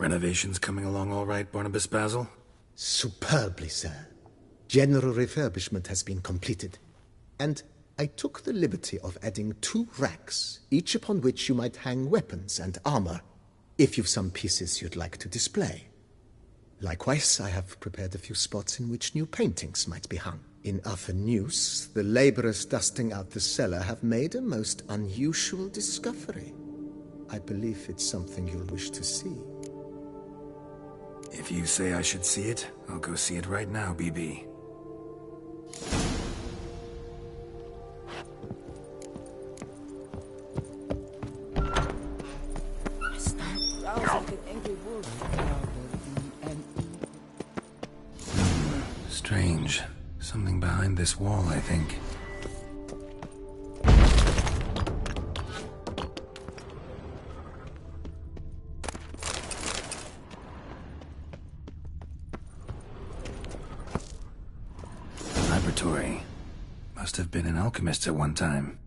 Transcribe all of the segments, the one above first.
Renovations coming along all right, Barnabas Basil? Superbly, sir. General refurbishment has been completed. And I took the liberty of adding 2 racks, each upon which you might hang weapons and armor, if you've some pieces you'd like to display. Likewise, I have prepared a few spots in which new paintings might be hung. In other news, the laborers dusting out the cellar have made a most unusual discovery. I believe it's something you'll wish to see. If you say I should see it, I'll go see it right now, BB. Strange. Something behind this wall, I think. Laboratory. Must have been an alchemist at one time.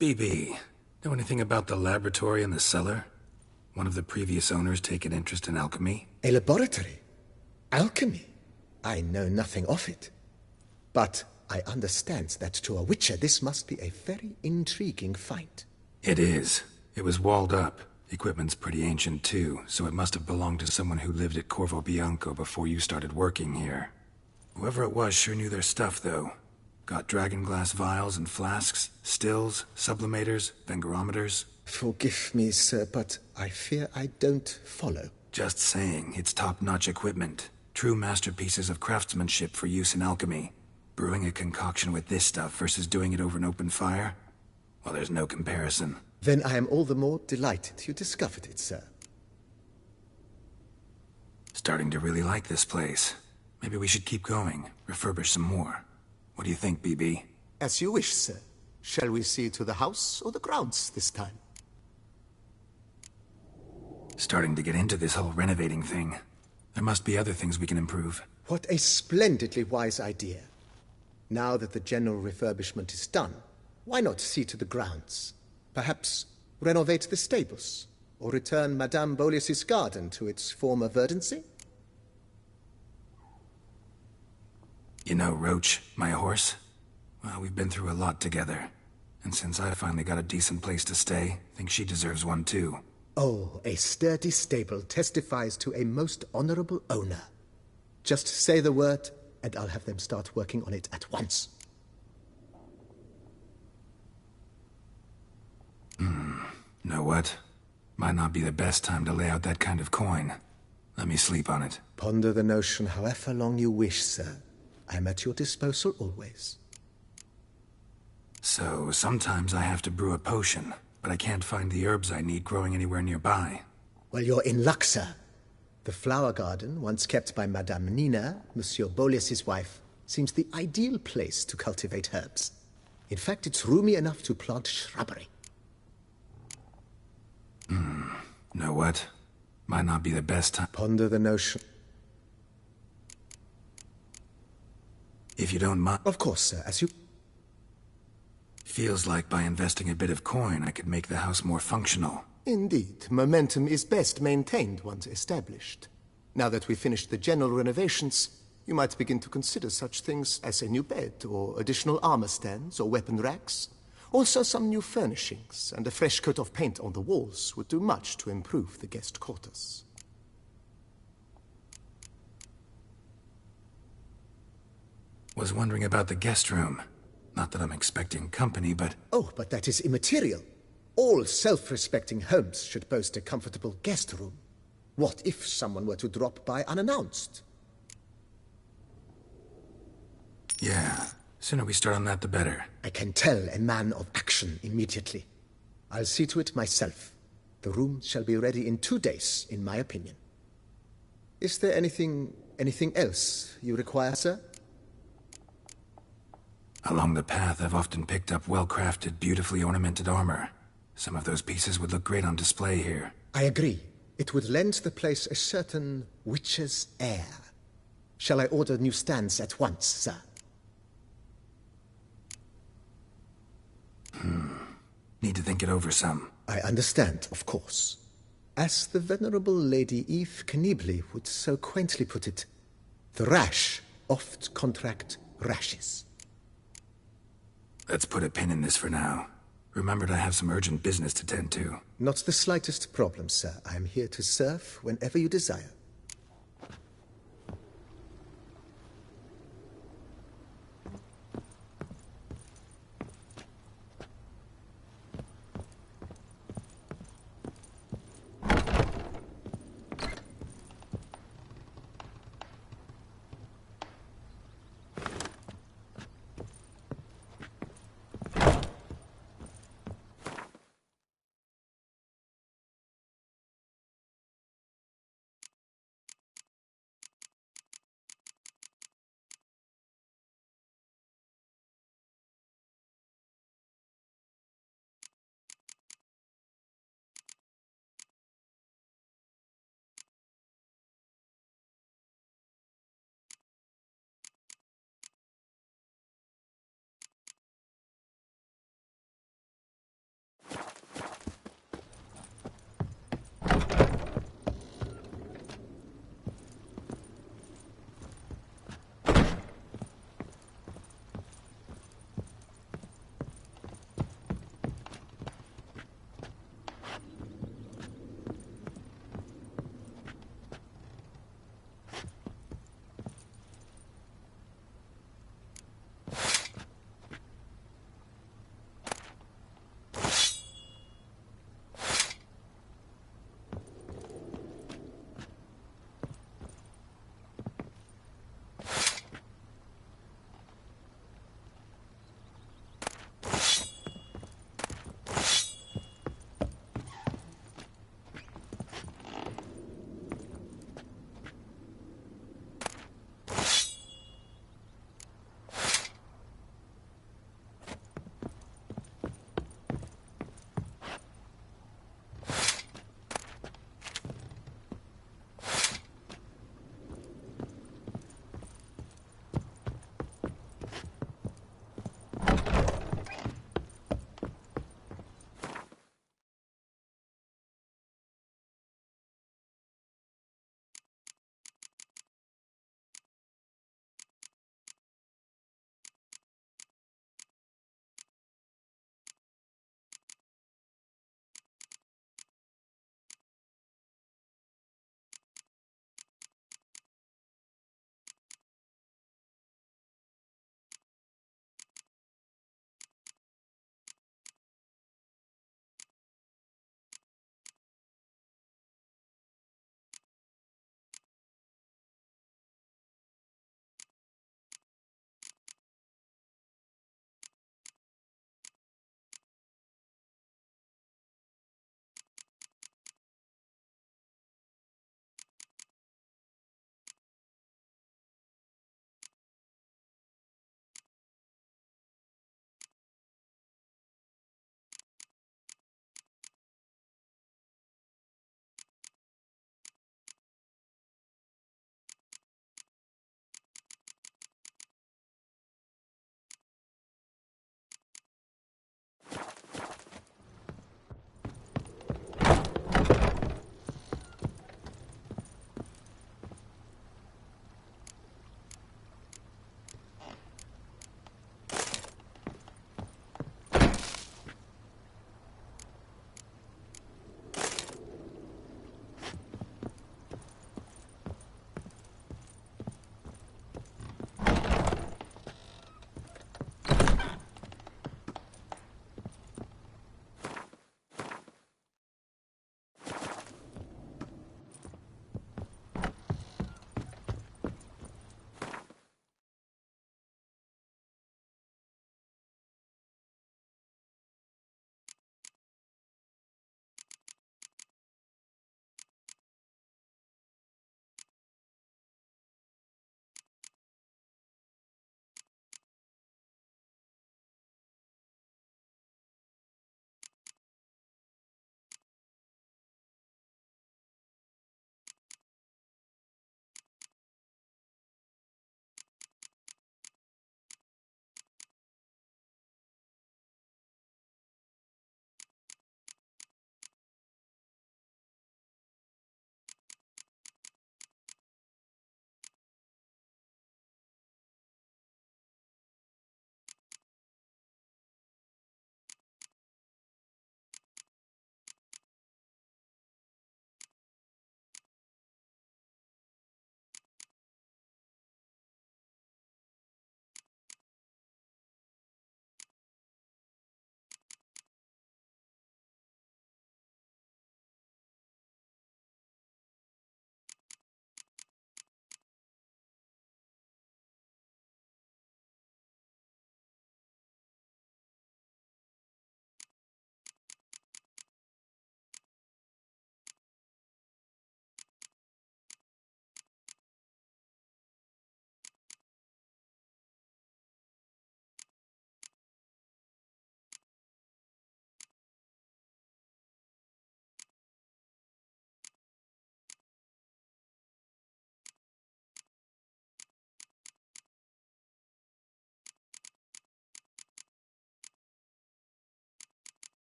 BB, know anything about the laboratory in the cellar? One of the previous owners take an interest in alchemy? A laboratory? Alchemy? I know nothing of it. But I understand that to a witcher this must be a very intriguing find. It is. It was walled up. Equipment's pretty ancient too, so it must have belonged to someone who lived at Corvo Bianco before you started working here. Whoever it was sure knew their stuff, though. Got dragon glass vials and flasks, stills, sublimators, vengerometers. Forgive me, sir, but I fear I don't follow. Just saying, it's top-notch equipment. True masterpieces of craftsmanship for use in alchemy. Brewing a concoction with this stuff versus doing it over an open fire? Well, there's no comparison. Then I am all the more delighted you discovered it, sir. Starting to really like this place. Maybe we should keep going, refurbish some more. What do you think, BB? As you wish, sir. Shall we see to the house or the grounds this time? Starting to get into this whole renovating thing. There must be other things we can improve. What a splendidly wise idea. Now that the general refurbishment is done, why not see to the grounds? Perhaps renovate the stables, or return Madame Boleus's garden to its former verdancy? You know Roach, my horse? Well, we've been through a lot together. And since I finally got a decent place to stay, I think she deserves one too. Oh, a sturdy stable testifies to a most honorable owner. Just say the word, and I'll have them start working on it at once. Know what? Might not be the best time to lay out that kind of coin. Let me sleep on it. Ponder the notion however long you wish, sir. I'm at your disposal always. So, sometimes I have to brew a potion, but I can't find the herbs I need growing anywhere nearby. Well, you're in luck, sir. The flower garden, once kept by Madame Nina, Monsieur Boleus's wife, seems the ideal place to cultivate herbs. In fact, it's roomy enough to plant shrubbery. Know what? Might not be the best time. Ponder the notion. If you don't mind. Of course, sir, as you... Feels like by investing a bit of coin, I could make the house more functional. Indeed, momentum is best maintained once established. Now that we've finished the general renovations, you might begin to consider such things as a new bed, or additional armor stands, or weapon racks. Also, some new furnishings and a fresh coat of paint on the walls would do much to improve the guest quarters. Was wondering about the guest room. Not that I'm expecting company, but... Oh, but that is immaterial. All self-respecting homes should boast a comfortable guest room. What if someone were to drop by unannounced? Yeah, sooner we start on that the better. I can tell a man of action immediately. I'll see to it myself. The room shall be ready in 2 days, in my opinion. Is there anything else you require, sir? Along the path, I've often picked up well-crafted, beautifully ornamented armor. Some of those pieces would look great on display here. I agree. It would lend the place a certain witch's air. Shall I order new stands at once, sir? Need to think it over some. I understand, of course. As the venerable Lady Eve Knibley would so quaintly put it, the rash oft contract rashes. Let's put a pin in this for now. Remembered I have some urgent business to tend to. Not the slightest problem, sir. I am here to serve whenever you desire.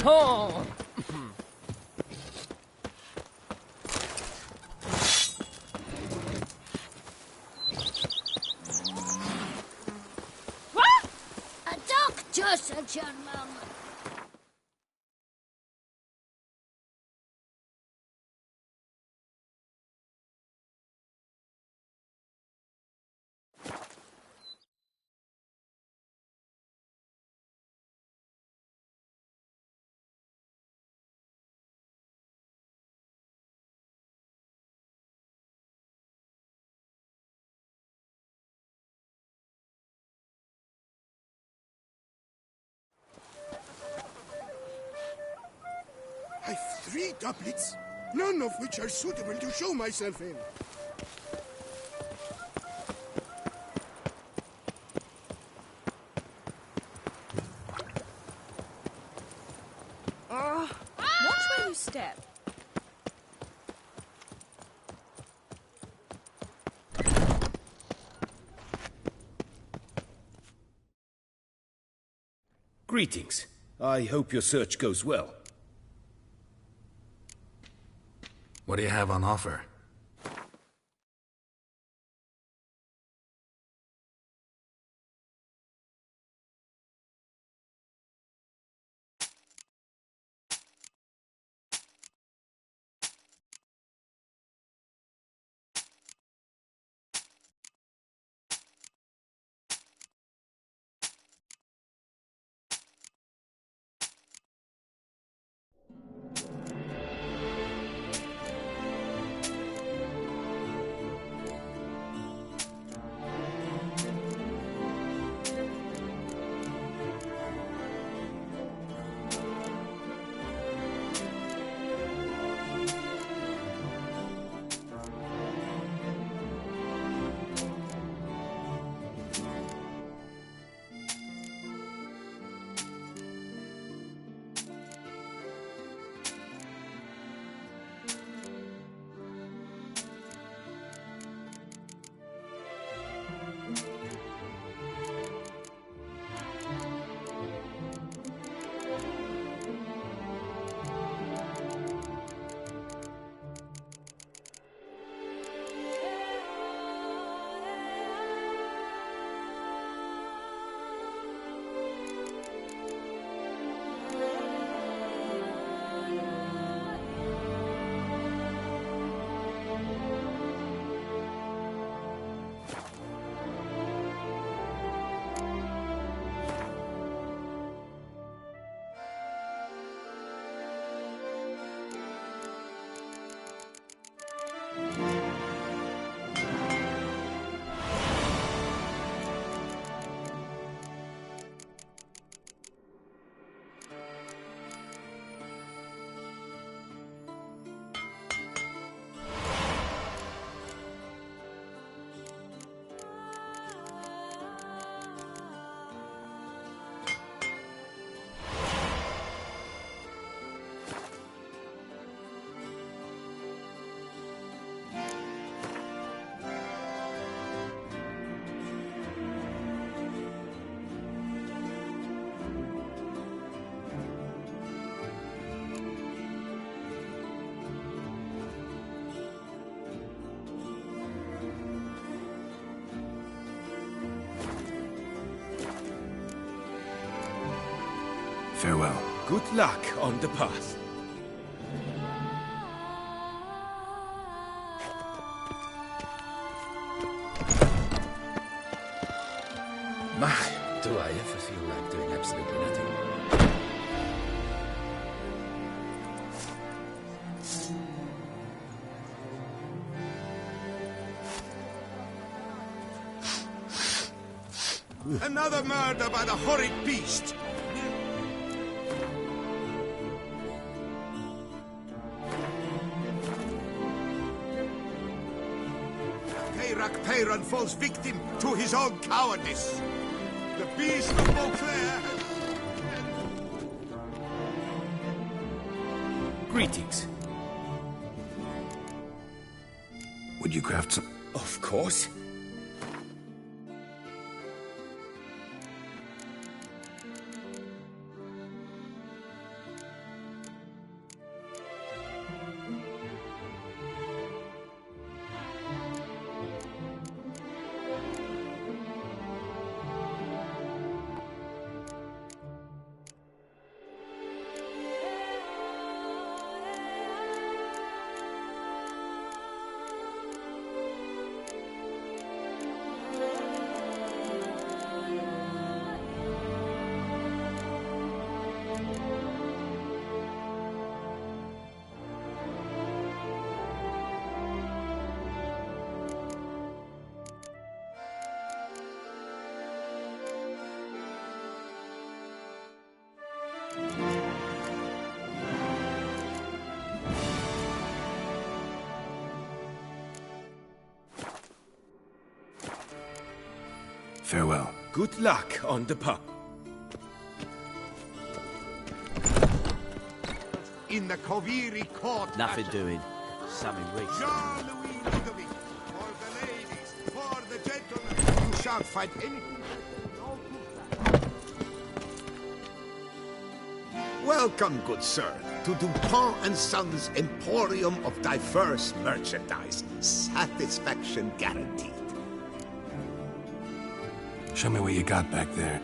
Oh! A doctor, Sir German. I've 3 doublets, none of which are suitable to show myself in. Watch where you step. Greetings. I hope your search goes well. What do you have on offer? Farewell. Good luck on the path. My, do I ever feel like doing absolutely nothing. Another murder by the horrid beast! Peyrak Peyran falls victim to his own cowardice. The beast of Beauclair has... Greetings. Would you craft some... Of course. Farewell. Good luck on the pub. In the Koviri court. Nothing doing. Something reeks. Jean-Louis Ludovic. For the ladies, for the gentlemen. You shan't find anything. Welcome, good sir, to Dupont and Sons Emporium of diverse merchandise. Satisfaction guaranteed. Show me what you got back there.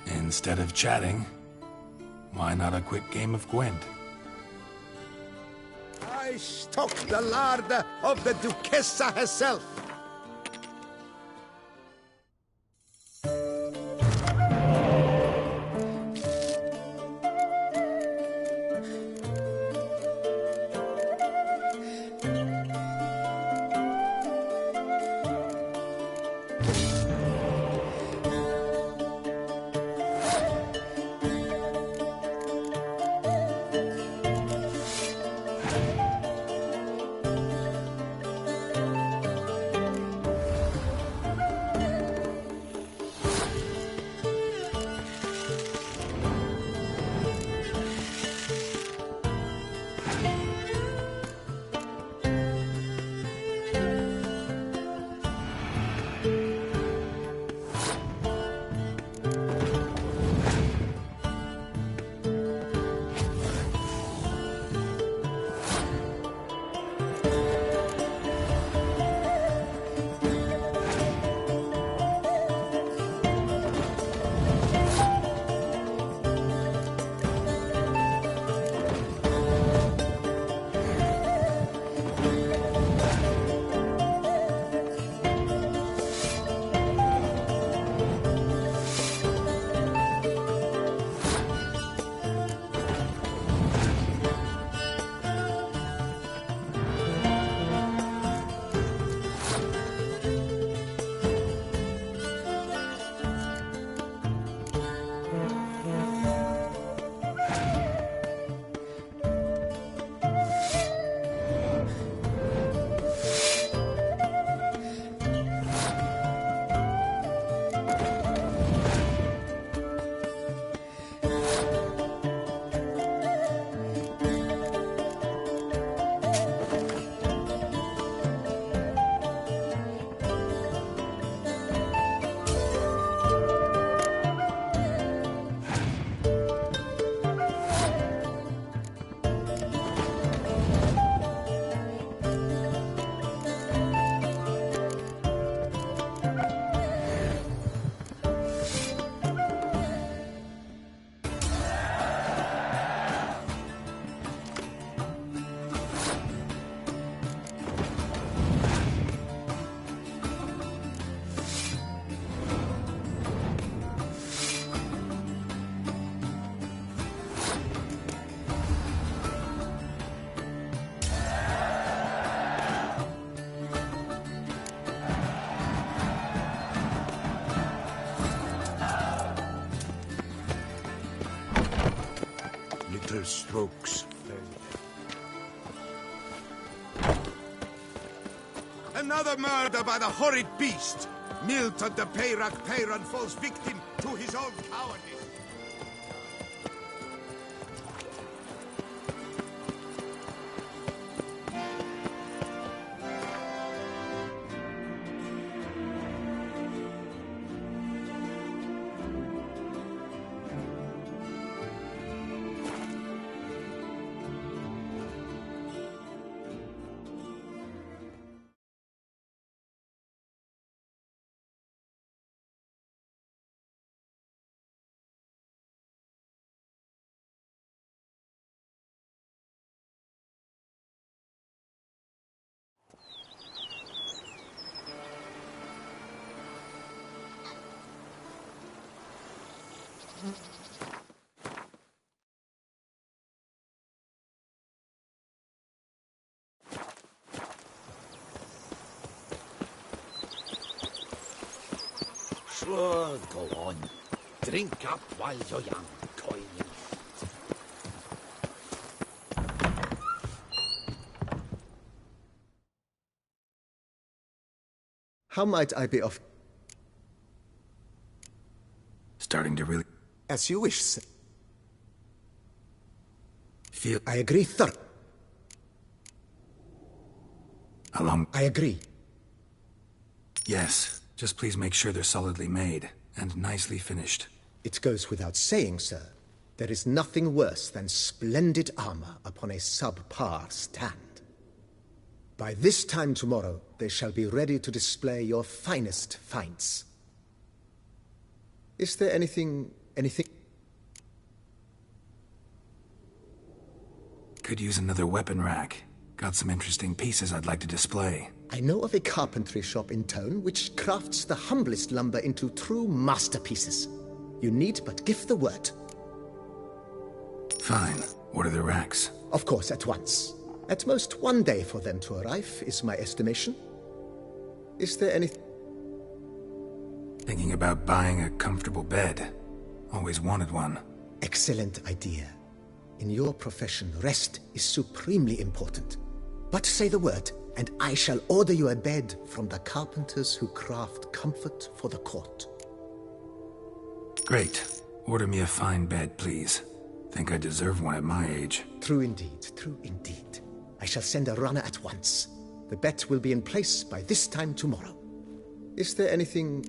Instead of chatting, why not a quick game of Gwent? I stock the larder of the Duchessa herself. brutal strokes. Another murder by the horrid beast! Milton the Peyrak Peyran falls victim to his own cowardice. Sure, go on. Drink up while you're young, coin. How might I be of... Starting to really As you wish, sir. feel I agree, along. I agree. Yes, just please make sure they're solidly made and nicely finished. It goes without saying, sir. There is nothing worse than splendid armor upon a subpar stand. By this time tomorrow, they shall be ready to display your finest finds. Is there anything... Could use another weapon rack. Got some interesting pieces I'd like to display. I know of a carpentry shop in town which crafts the humblest lumber into true masterpieces. You need but give the word. Fine. Order the racks. Of course, at once. At most 1 day for them to arrive, is my estimation. Is there any... Thinking about buying a comfortable bed. Always wanted one. Excellent idea. In your profession, rest is supremely important. But say the word, and I shall order you a bed from the carpenters who craft comfort for the court. Great. Order me a fine bed, please. Think I deserve one at my age. True indeed, true indeed. I shall send a runner at once. The bet will be in place by this time tomorrow. Is there anything...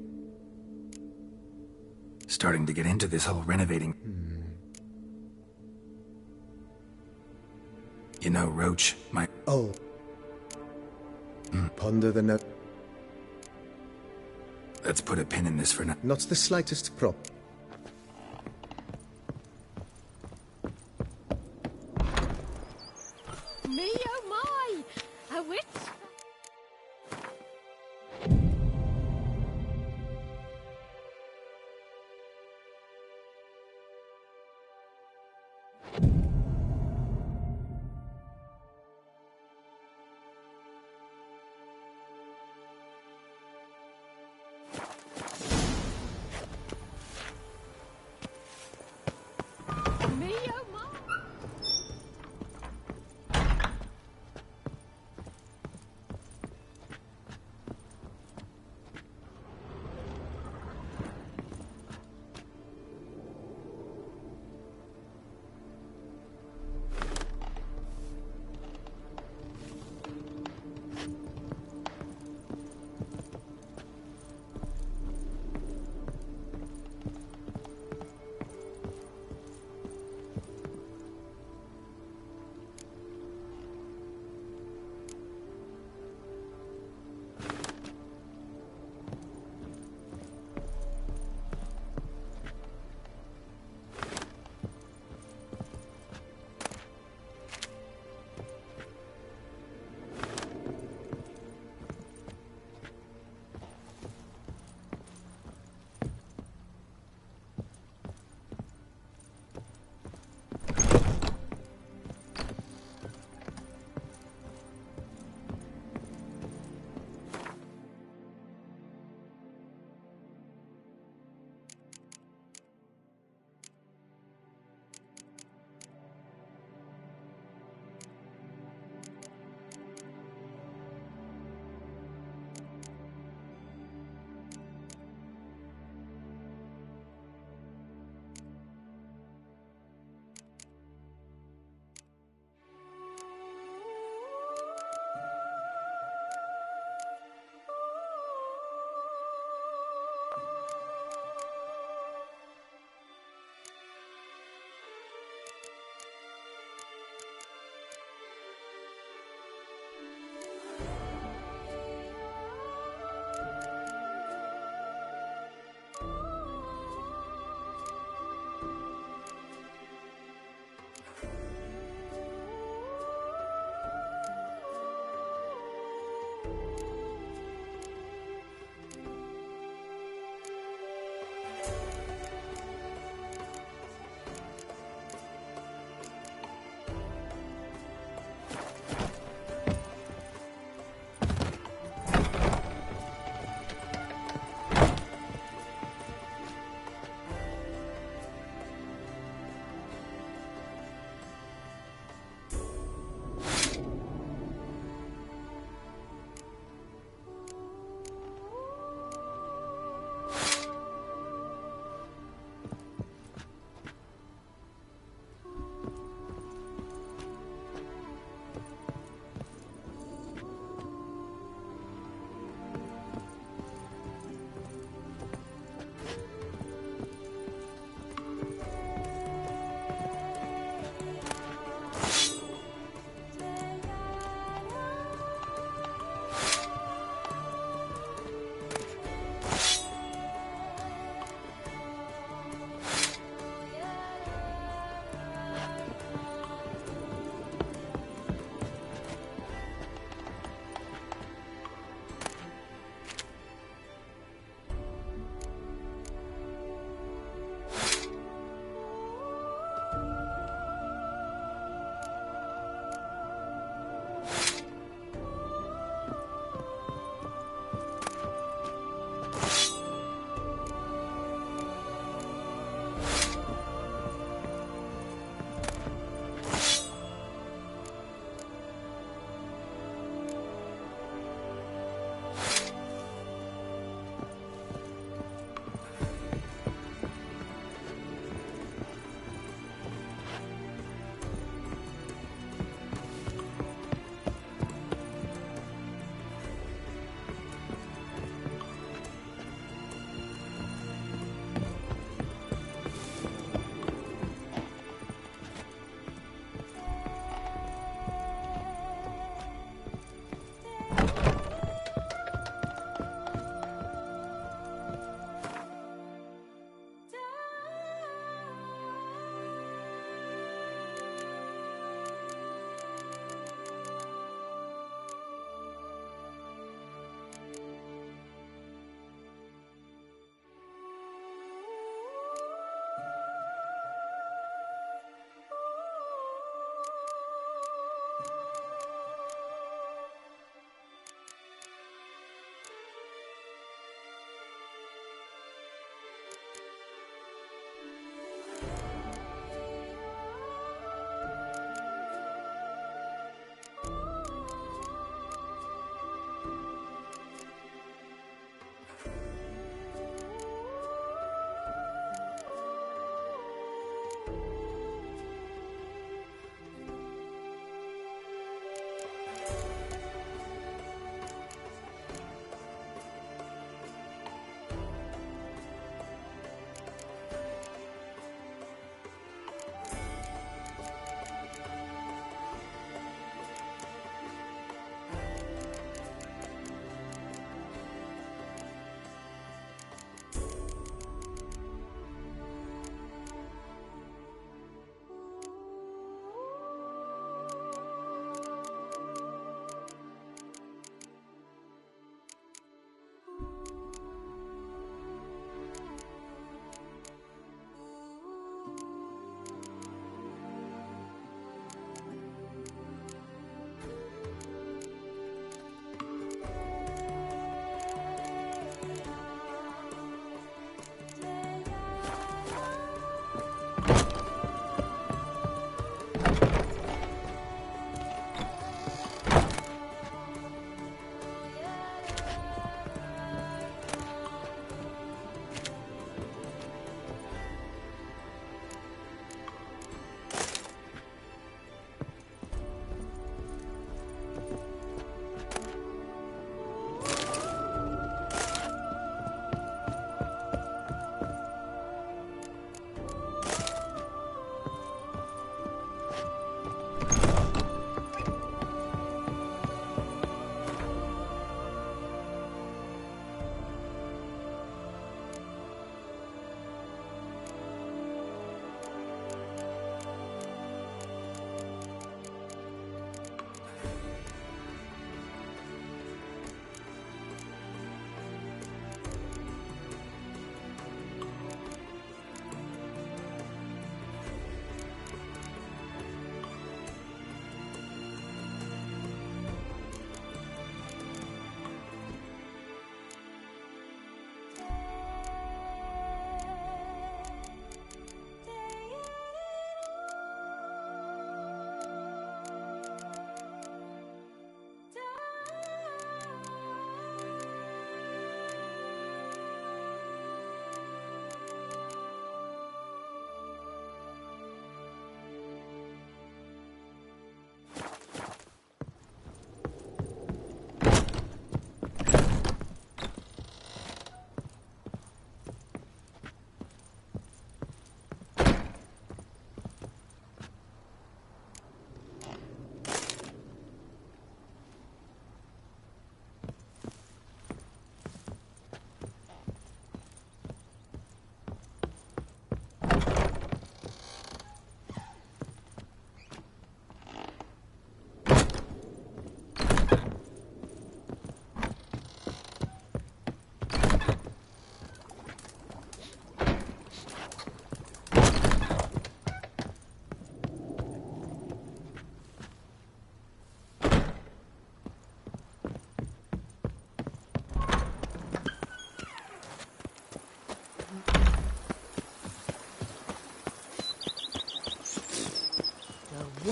Starting to get into this whole renovating. You know, Roach, my... Oh. Ponder the note. Let's put a pin in this for now. Not the slightest prop. Me, oh my! A witch?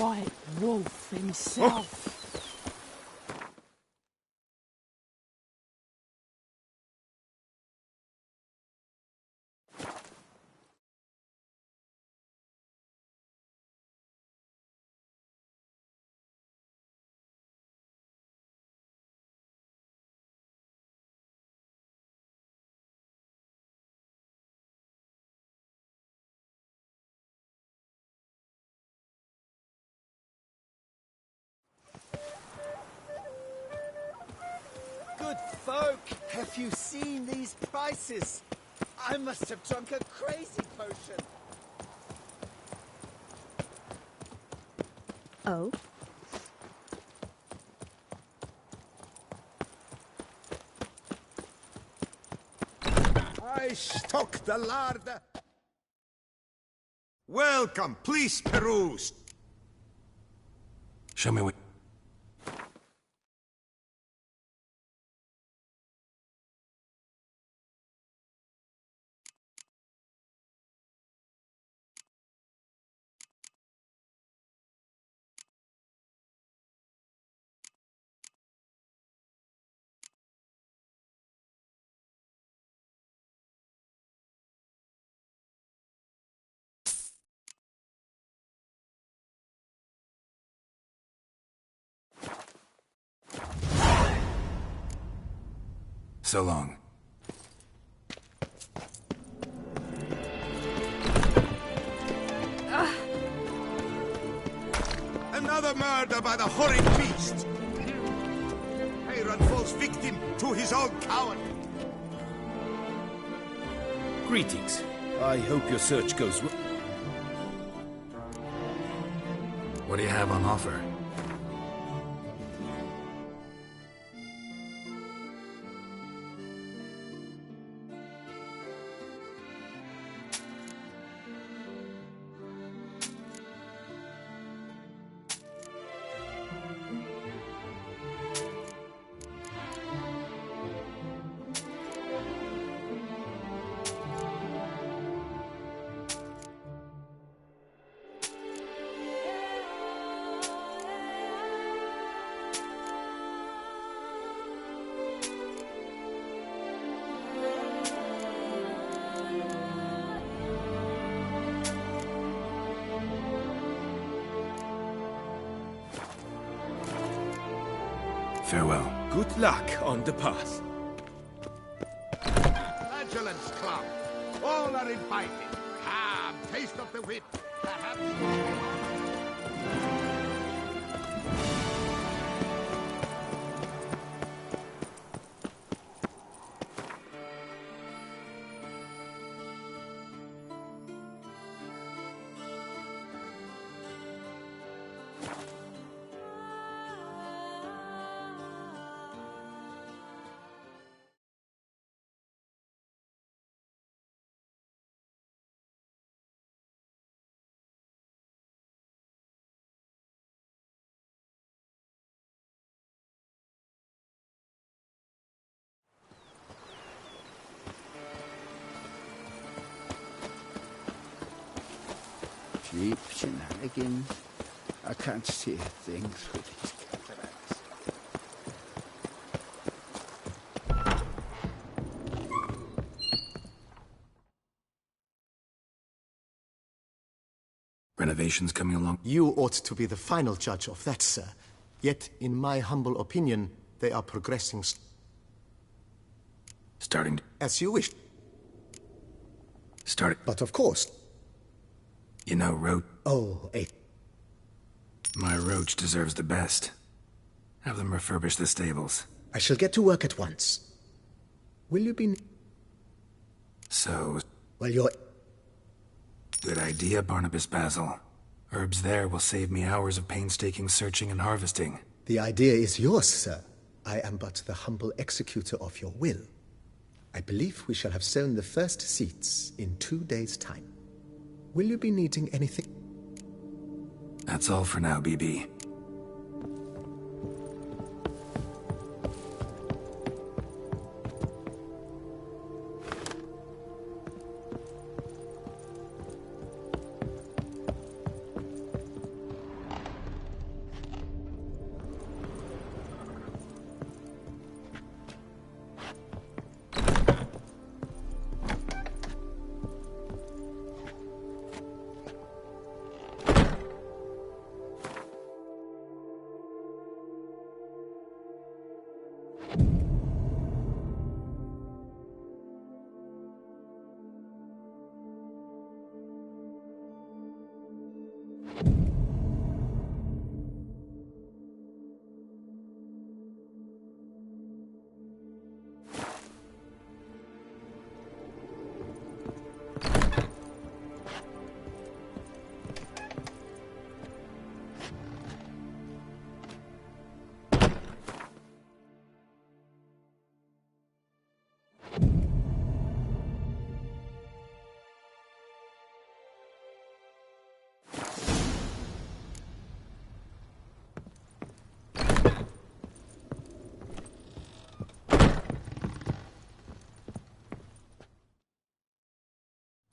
white wolf himself. Good folk, have you seen these prices? I must have drunk a crazy potion. Oh? I stock the larder. Welcome, please peruse. Show me what... So long. Another murder by the horrid beast. Aaron falls victim to his own coward. Greetings. I hope your search goes well. What do you have on offer? Farewell. Good luck on the path. Vigilance Club. All are invited. Come, taste of the whip. Perhaps... Cheap shenanigans. I can't see a thing through these cataracts. Renovations coming along? You ought to be the final judge of that, sir. Yet, in my humble opinion, they are progressing Starting... as you wish. Start... But of course... You know, Oh, my Roach deserves the best. Have them refurbish the stables. I shall get to work at once. Will you be... So... Well, you're... Good idea, Barnabas Basil. Herbs there will save me hours of painstaking searching and harvesting. The idea is yours, sir. I am but the humble executor of your will. I believe we shall have sown the first seeds in 2 days' time. Will you be needing anything? That's all for now, BB.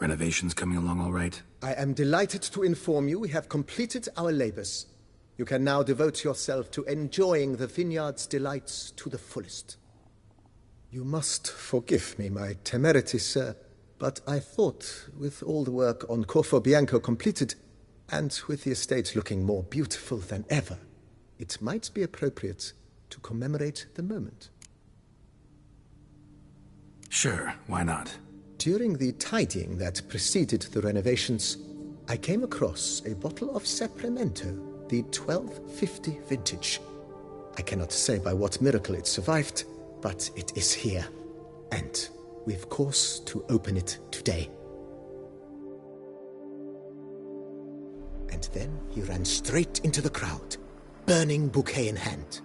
Renovations coming along all right? I am delighted to inform you we have completed our labors. You can now devote yourself to enjoying the vineyard's delights to the fullest. You must forgive me my temerity, sir, but I thought, with all the work on Corvo Bianco completed, and with the estate looking more beautiful than ever, it might be appropriate to commemorate the moment. Sure, why not? During the tidying that preceded the renovations, I came across a bottle of Sapramento, the 1250 vintage. I cannot say by what miracle it survived, but it is here, and we've cause to open it today. And then he ran straight into the crowd, burning bouquet in hand.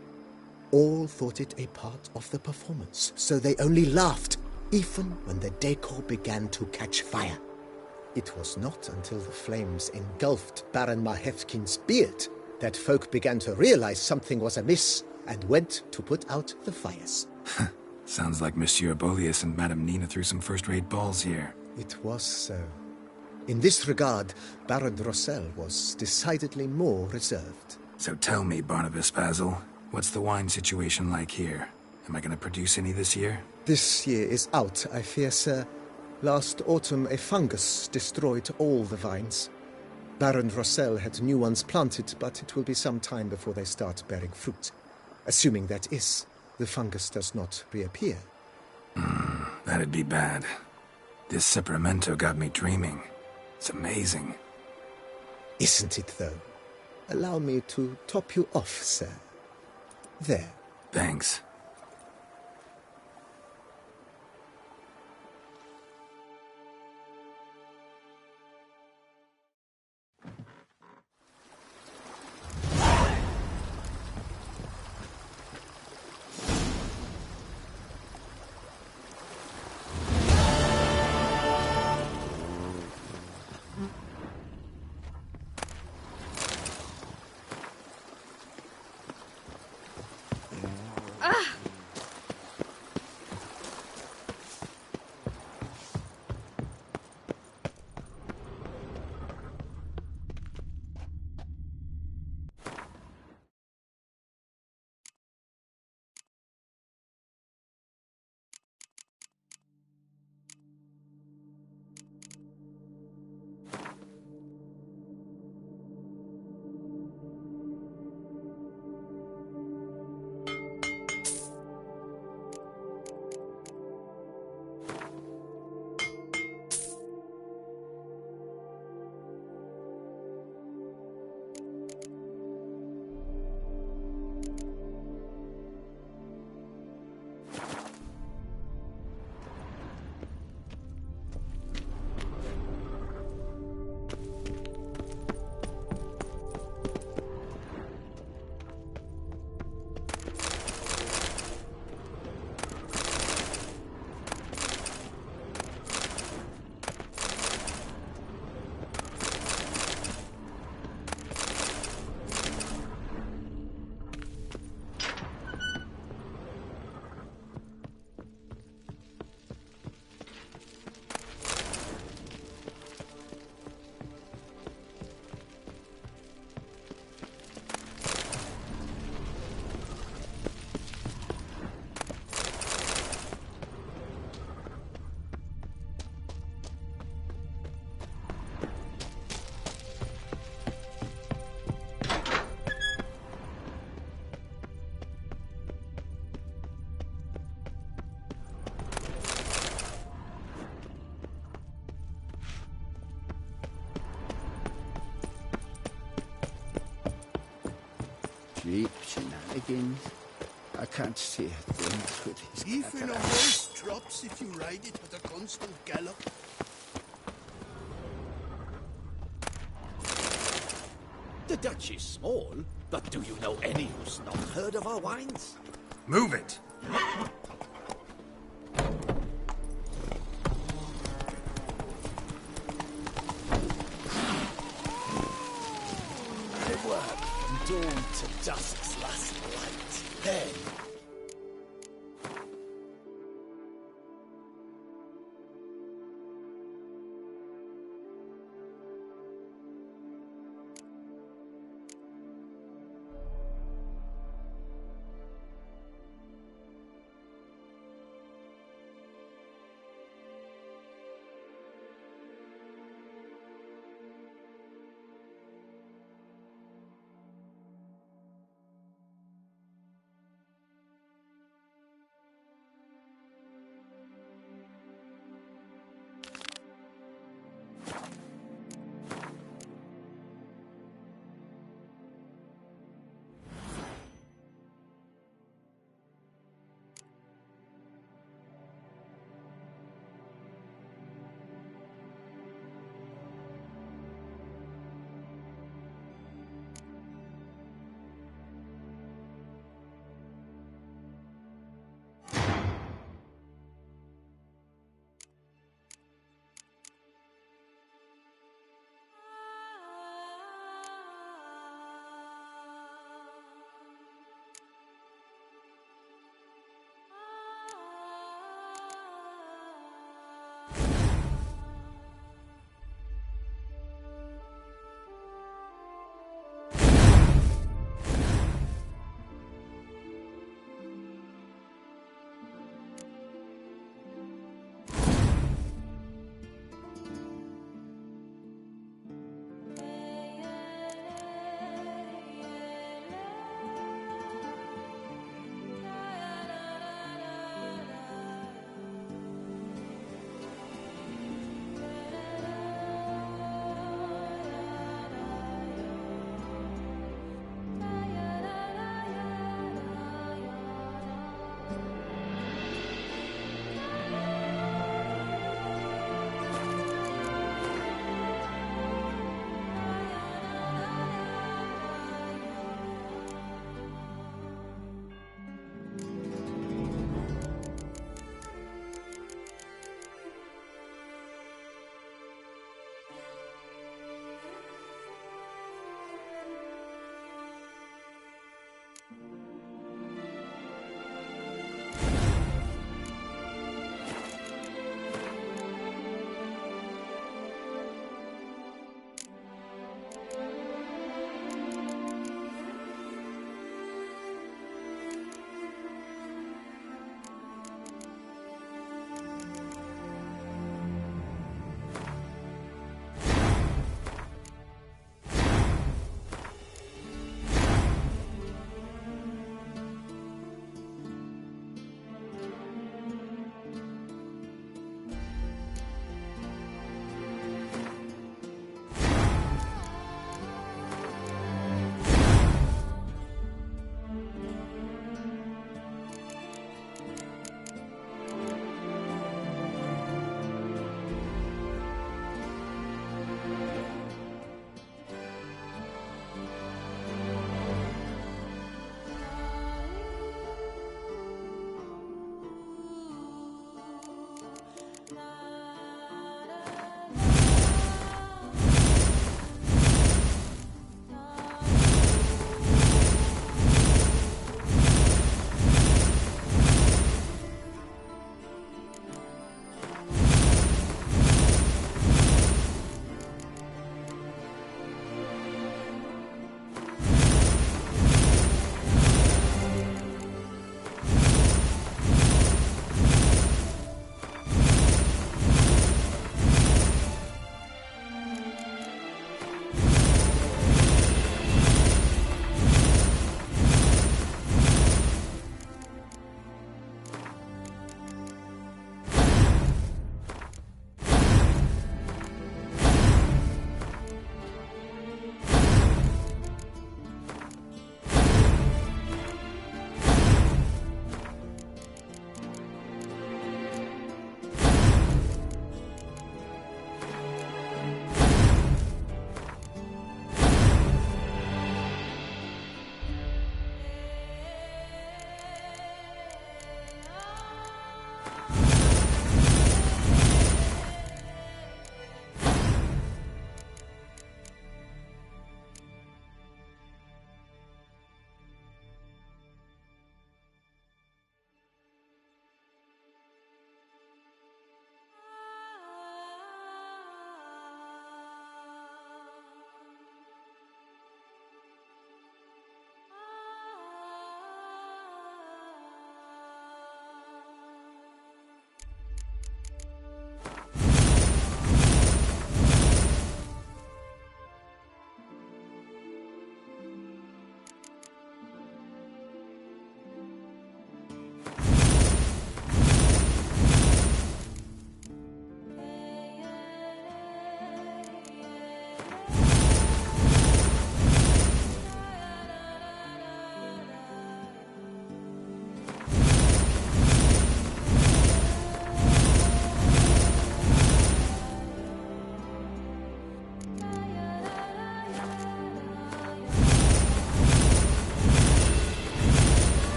All thought it a part of the performance, so they only laughed, even when the decor began to catch fire. It was not until the flames engulfed Baron Mahevkin's beard that folk began to realize something was amiss and went to put out the fires. Sounds like Monsieur Bolius and Madame Nina threw some first-rate balls here. It was so. In this regard, Baron Rossel was decidedly more reserved. So tell me, Barnabas Basil, what's the wine situation like here? Am I going to produce any this year? This year is out, I fear, sir. Last autumn, a fungus destroyed all the vines. Baron Rossel had new ones planted, but it will be some time before they start bearing fruit. Assuming that is, the fungus does not reappear. That'd be bad. This Sapramento got me dreaming. It's amazing. Isn't it, though? Allow me to top you off, sir. There. Thanks. Cheap shenanigans. I can't see a thing with his Even a cataract. horse drops if you ride it at a constant gallop. The Dutch is small, but do you know any who's not heard of our wines? Move it! Good work. From dawn to dusk's last light. Hey,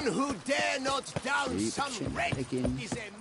man who dare not down Cheap some wreck shenanigans. is a...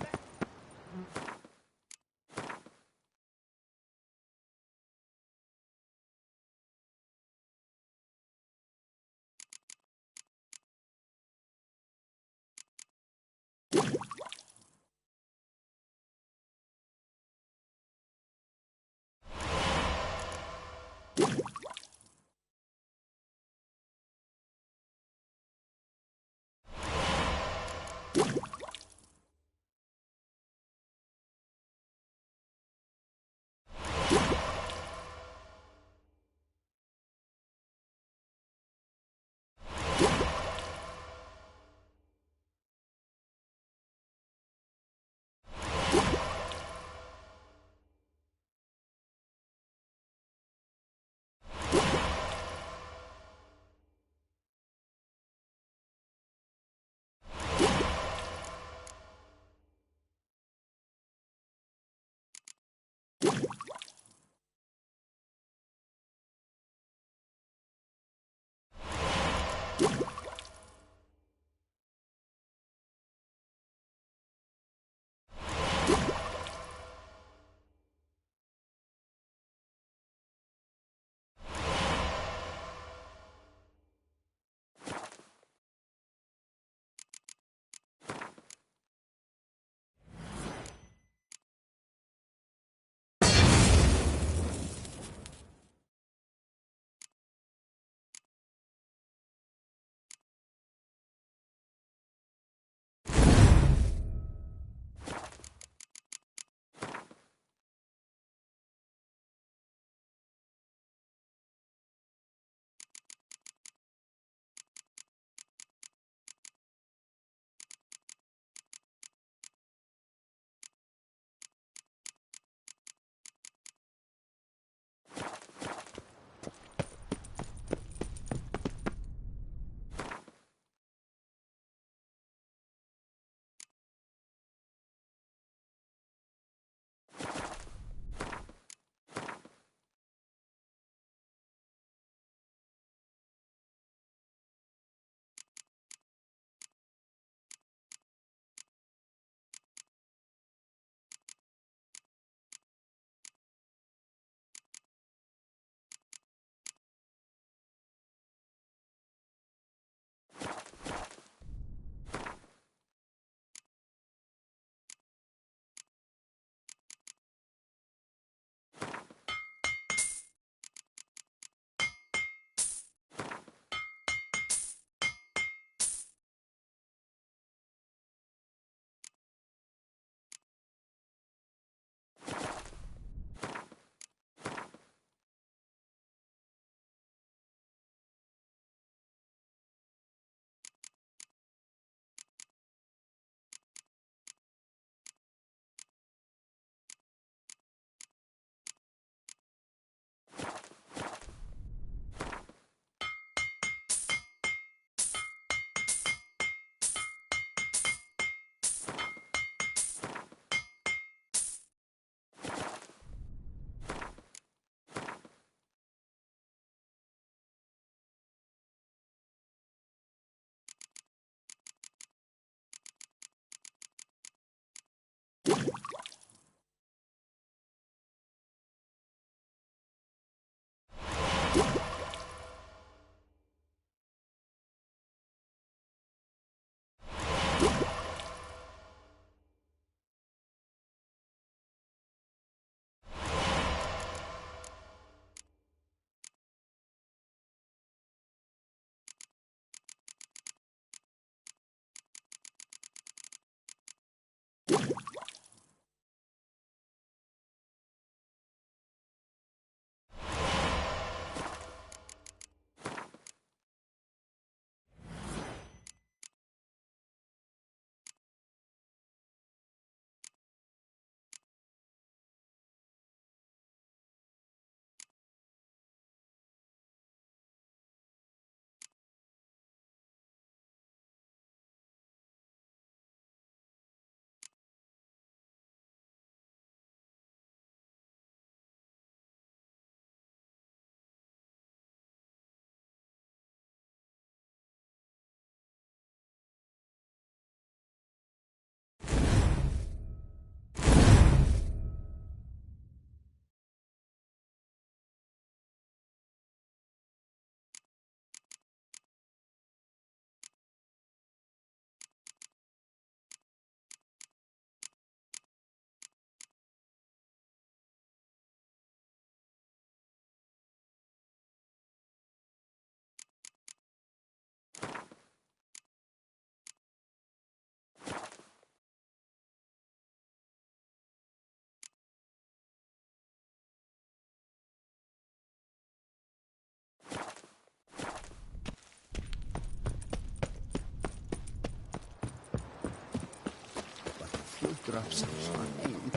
few drops of wine,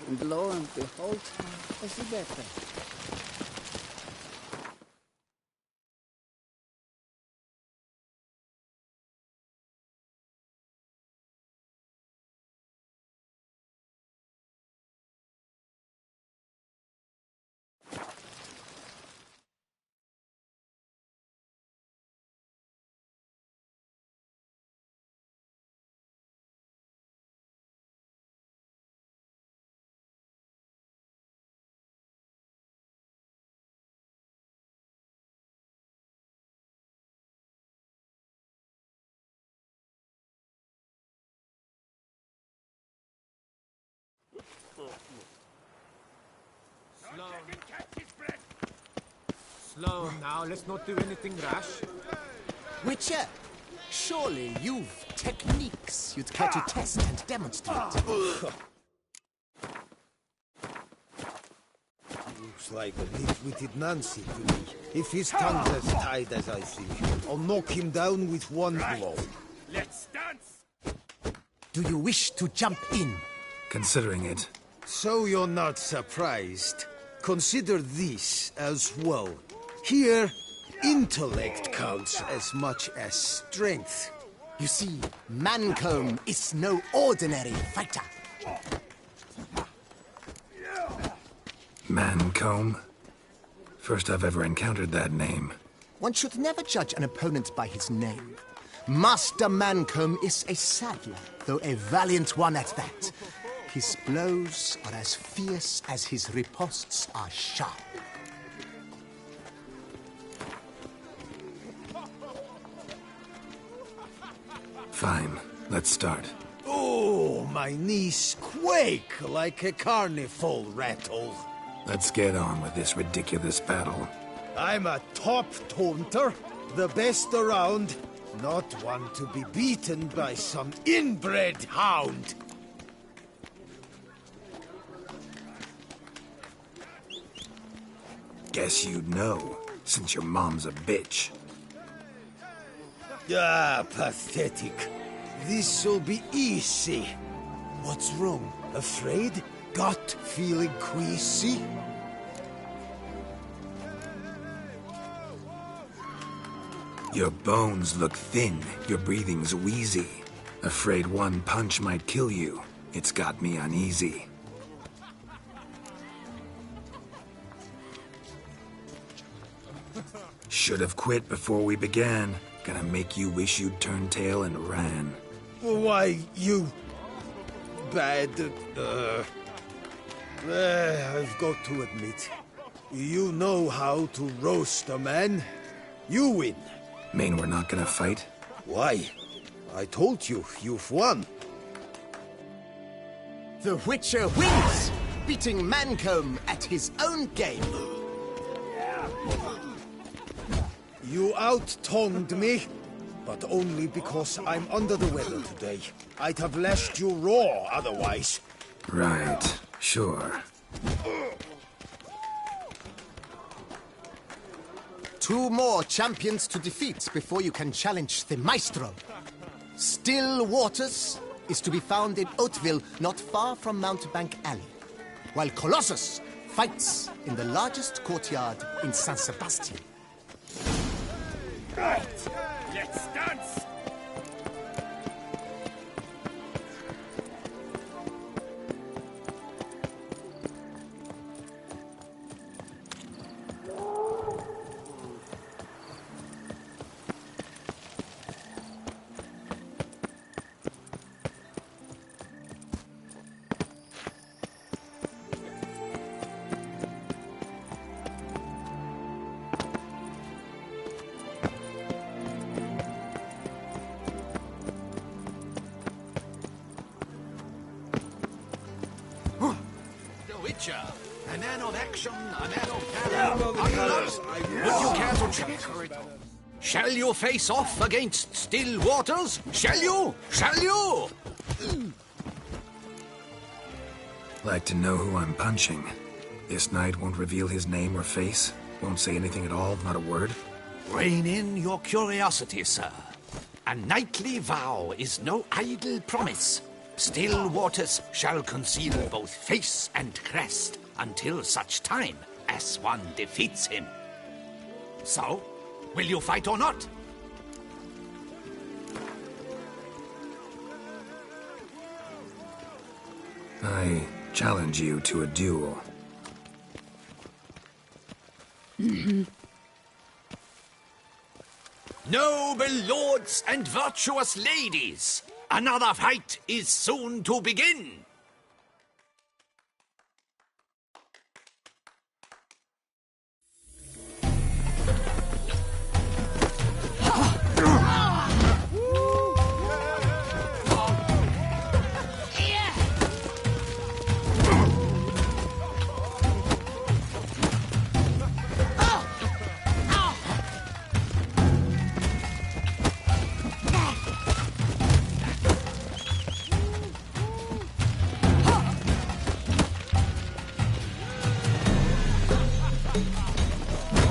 and lo and behold, I see better. Slow now, let's not do anything rash. Witcher, surely you've techniques you'd care to test and demonstrate. Looks like a bit-witted Nancy to me. If his tongue's as tied as I think, I'll knock him down with one blow. Let's dance! Do you wish to jump in? Considering it. So you're not surprised. Consider this as well. Here, intellect counts as much as strength. You see, Mancomb is no ordinary fighter. Mancomb? First I've ever encountered that name. One should never judge an opponent by his name. Master Mancomb is a saddler, though a valiant one at that. His blows are as fierce as his riposts are sharp. Fine, let's start. Oh, my knees quake like a carnival rattle. Let's get on with this ridiculous battle. I'm a top taunter, the best around, not one to be beaten by some inbred hound. Guess you'd know, since your mom's a bitch. Ah, pathetic. This'll be easy. What's wrong? Afraid? Gut feeling queasy? Your bones look thin, your breathing's wheezy. Afraid one punch might kill you. It's got me uneasy. Should have quit before we began. Gonna make you wish you'd turned tail and ran. Why, you... bad... I've got to admit, you know how to roast a man. You win. Mean we're not gonna fight? Why? I told you, you've won. The Witcher wins, beating Mancomb at his own game. You out-tongued me, but only because I'm under the weather today. I'd have lashed you raw otherwise. Right, sure. Two more champions to defeat before you can challenge the Maestro. Still Waters is to be found in Oatville, not far from Mountebank Alley, while Colossus fights in the largest courtyard in San Sebastian. Right, let's dance! A man of action, a man of valor. Would you care to check? Shall you face off against Still Waters? Shall you? Shall you? Like to know who I'm punching. This knight won't reveal his name or face. Won't say anything at all, not a word. Rein in your curiosity, sir. A knightly vow is no idle promise. Still waters shall conceal both face and crest until such time as one defeats him. So, will you fight or not? I challenge you to a duel. Noble lords and virtuous ladies, another fight is soon to begin.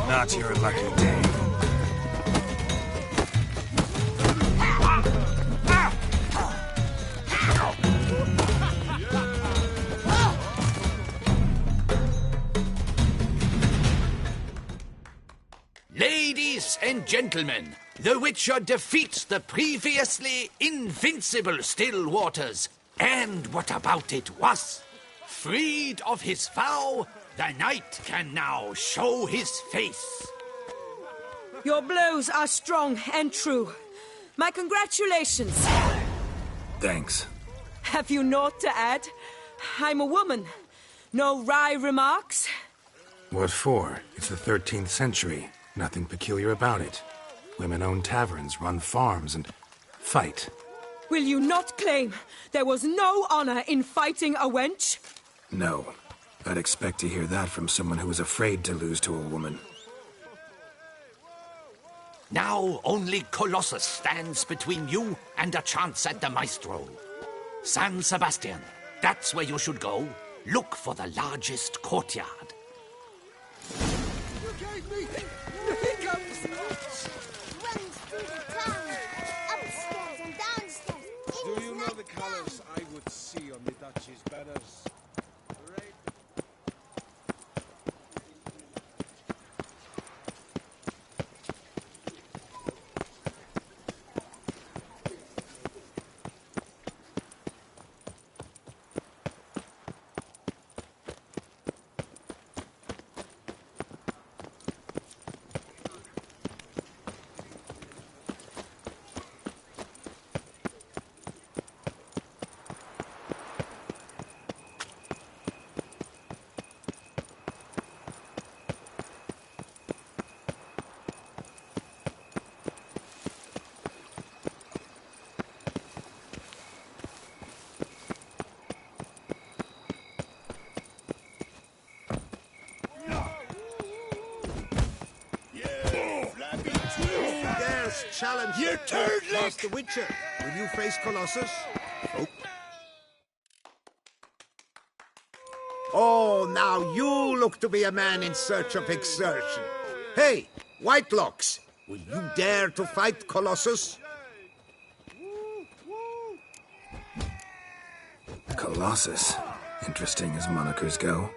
Not your lucky day. Ladies and gentlemen, the Witcher defeats the previously invincible Still Waters. And what about it was? Freed of his vow, the knight can now show his face. Your blows are strong and true. My congratulations. Thanks. Have you naught to add? I'm a woman. No wry remarks? What for? It's the 13th century. Nothing peculiar about it. Women own taverns, run farms, and fight. Will you not claim there was no honor in fighting a wench? No. I'd expect to hear that from someone who was afraid to lose to a woman. Now only Colossus stands between you and a chance at the Maestro. San Sebastian, that's where you should go. Look for the largest courtyard. He comes! Runs through the town, upstairs and downstairs. Do you know the colors I would see on the Duchy's banners? Challenge. You turd lick! Master Witcher, will you face Colossus? Oh, now you look to be a man in search of exertion. Hey, Whitelocks, will you dare to fight Colossus? Colossus. Interesting as monikers go.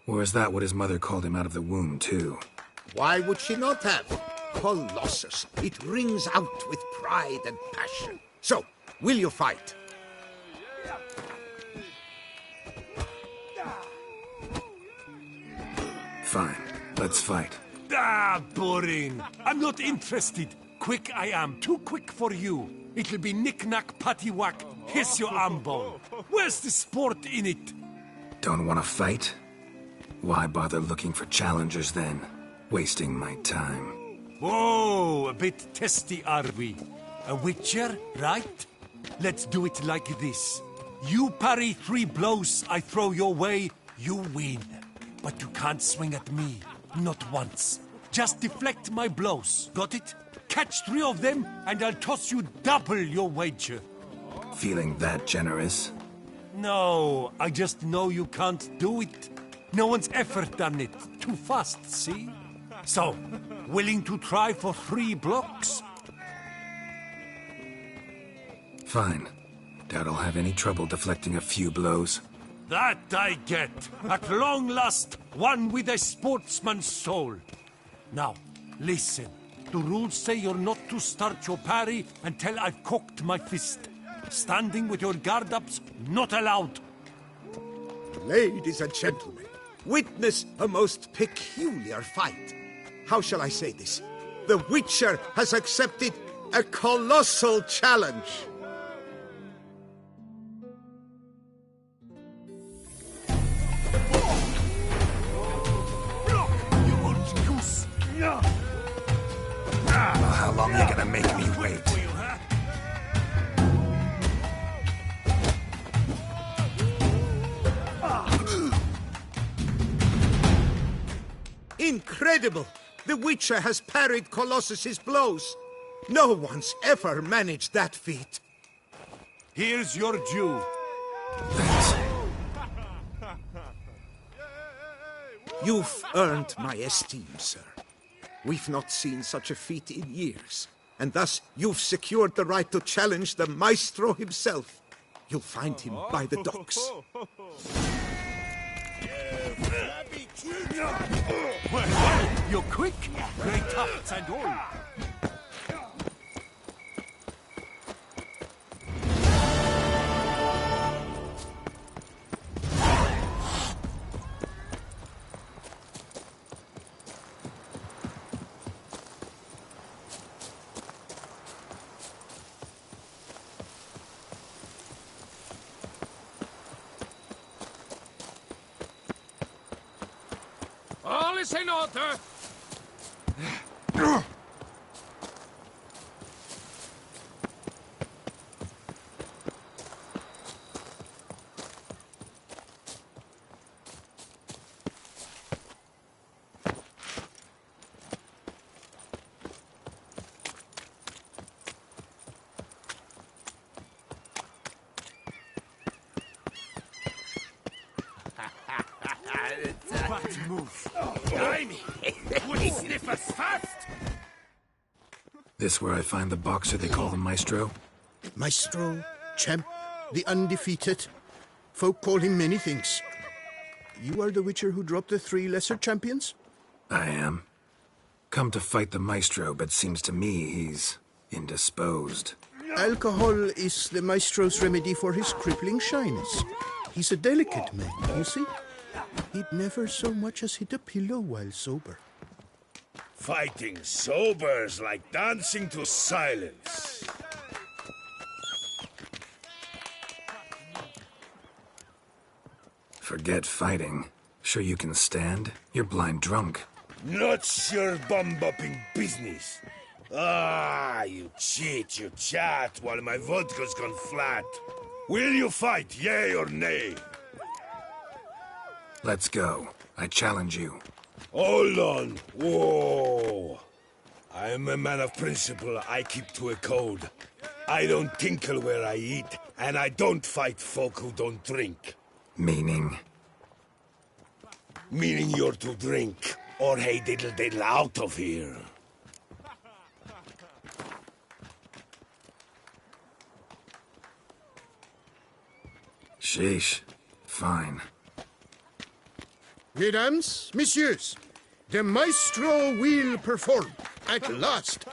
Or is that what his mother called him out of the womb, too? Why would she not have? Colossus. It rings out with pride and passion. So, will you fight? Fine. Let's fight. Ah, boring. I'm not interested. Quick I am. Too quick for you. It'll be knick-knack, paddywhack. Here's your arm bone. Where's the sport in it? Don't want to fight? Why bother looking for challengers then? Wasting my time. Whoa, a bit testy are we? A witcher, right? Let's do it like this. You parry 3 blows I throw your way, you win. But you can't swing at me, not once. Just deflect my blows, got it? Catch 3 of them, and I'll toss you double your wager. Feeling that generous? No, I just know you can't do it. No one's ever done it. Too fast, see? So, willing to try for 3 blocks? Fine. Doubt I'll have any trouble deflecting a few blows. That I get. At long last, one with a sportsman's soul. Now, listen. The rules say you're not to start your parry until I've cocked my fist. Standing with your guard-ups, not allowed. Ladies and gentlemen, witness a most peculiar fight. How shall I say this? The Witcher has accepted a colossal challenge. Well, how long are you gonna make me wait? Incredible! The Witcher has parried Colossus's blows. No one's ever managed that feat. Here's your due. You've earned my esteem, sir. We've not seen such a feat in years, and thus you've secured the right to challenge the Maestro himself. You'll find him by the docks. Well, you're quick. Great tufts and all. All is in order. This where I find the boxer they call the Maestro? Maestro, champ, the undefeated. Folk call him many things. You are the Witcher who dropped the 3 lesser champions? I am. Come to fight the Maestro, but seems to me he's indisposed. Alcohol is the Maestro's remedy for his crippling shyness. He's a delicate man, you see? He'd never so much as hit a pillow while sober. Fighting sober's like dancing to silence. Forget fighting. Sure you can stand? You're blind drunk. Not your bum-bopping business. Ah, you cheat, you chat, while my vodka's gone flat. Will you fight, yea or nay? Let's go. I challenge you. Hold on. Whoa. I'm a man of principle. I keep to a code. I don't tinkle where I eat, and I don't fight folk who don't drink. Meaning? Meaning you're to drink, or hey diddle diddle out of here. Sheesh. Fine. Mesdames, messieurs, the Maestro will perform at last.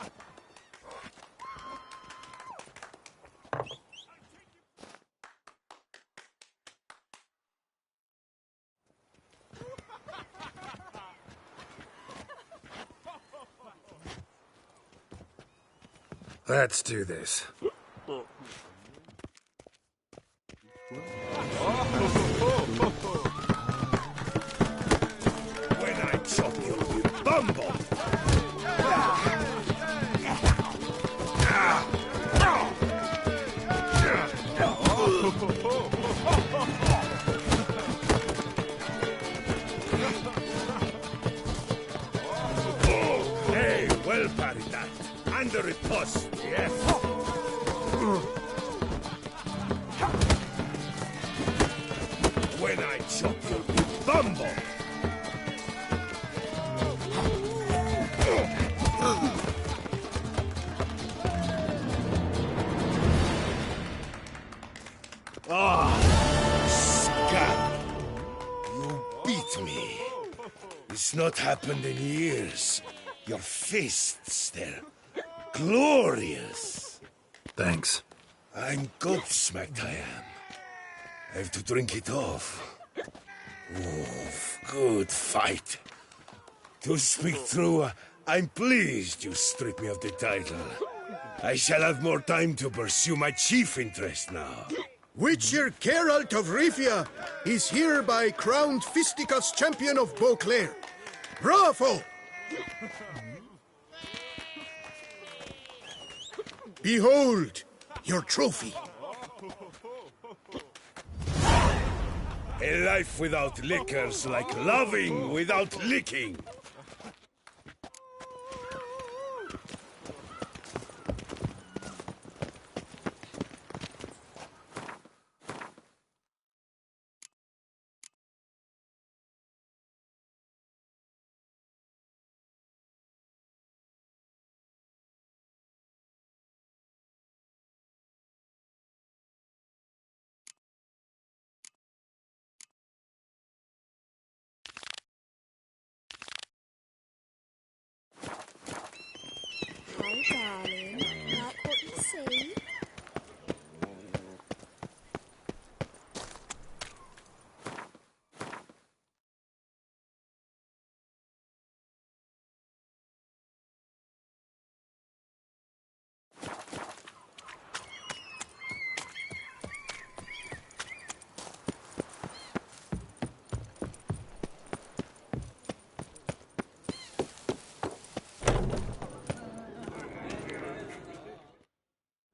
Let's do this. When I chop you, you bumble! Hey, well parried that. Under riposte, yes. When I chop you, you bumble! Scab! You beat me. It's not happened in years. Your fists, they're glorious. Thanks. I'm gobsmacked, I am. I have to drink it off. Oof, good fight. To speak true, I'm pleased you stripped me of the title. I shall have more time to pursue my chief interest now. Witcher Geralt of Rivia is hereby crowned Fisticuffs champion of Beauclair. Bravo! Behold your trophy. A life without liquor's like loving without licking. Darling, like what you see?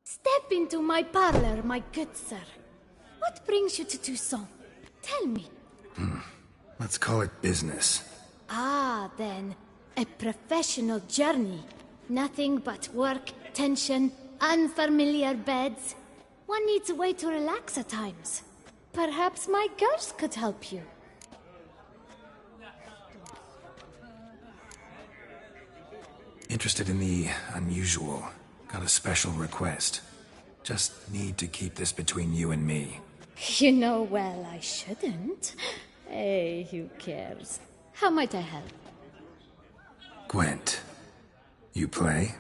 Step into my parlor, my good sir. What brings you to Toussaint? Tell me. Let's call it business. Ah, then. A professional journey. Nothing but work, tension, unfamiliar beds. One needs a way to relax at times. Perhaps my girls could help you. Interested in the unusual. Got a special request. Just need to keep this between you and me. You know well I shouldn't. Hey, who cares? How might I help? Gwent. You play?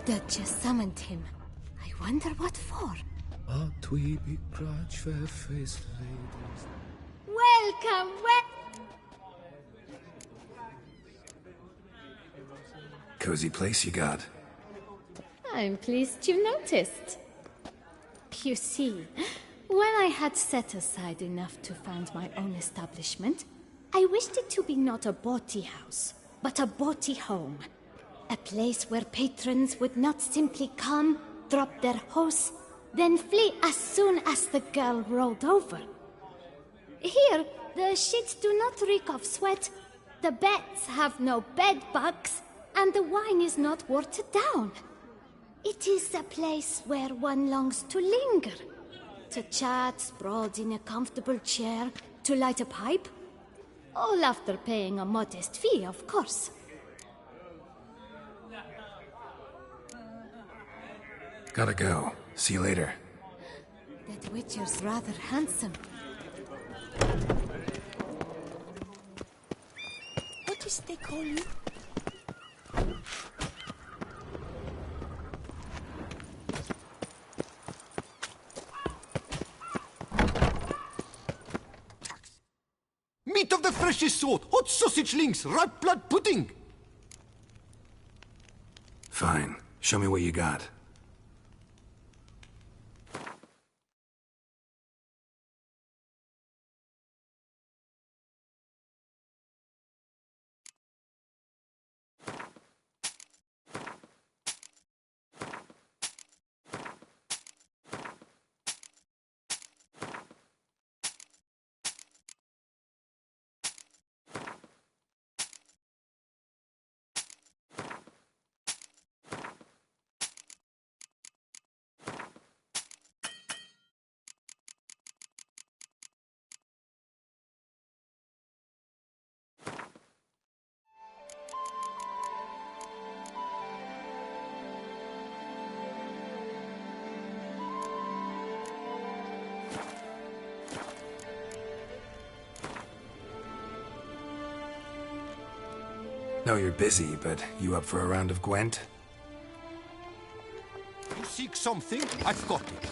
Duchess summoned him. I wonder what for. Welcome, Cozy place you got. I'm pleased you noticed. You see, when I had set aside enough to found my own establishment, I wished it to be not a bawdy house, but a bawdy home. A place where patrons would not simply come, drop their hose, then flee as soon as the girl rolled over. Here, the sheets do not reek of sweat, the beds have no bed bugs, and the wine is not watered down. It is a place where one longs to linger, to chat sprawled in a comfortable chair, to light a pipe. All after paying a modest fee, of course. Gotta go. See you later. That Witcher's rather handsome. What does they call you? Meat of the freshest sort, hot sausage links, ripe blood pudding. Fine. Show me what you got. Know you're busy, but you up for a round of Gwent? You seek something? I've got it.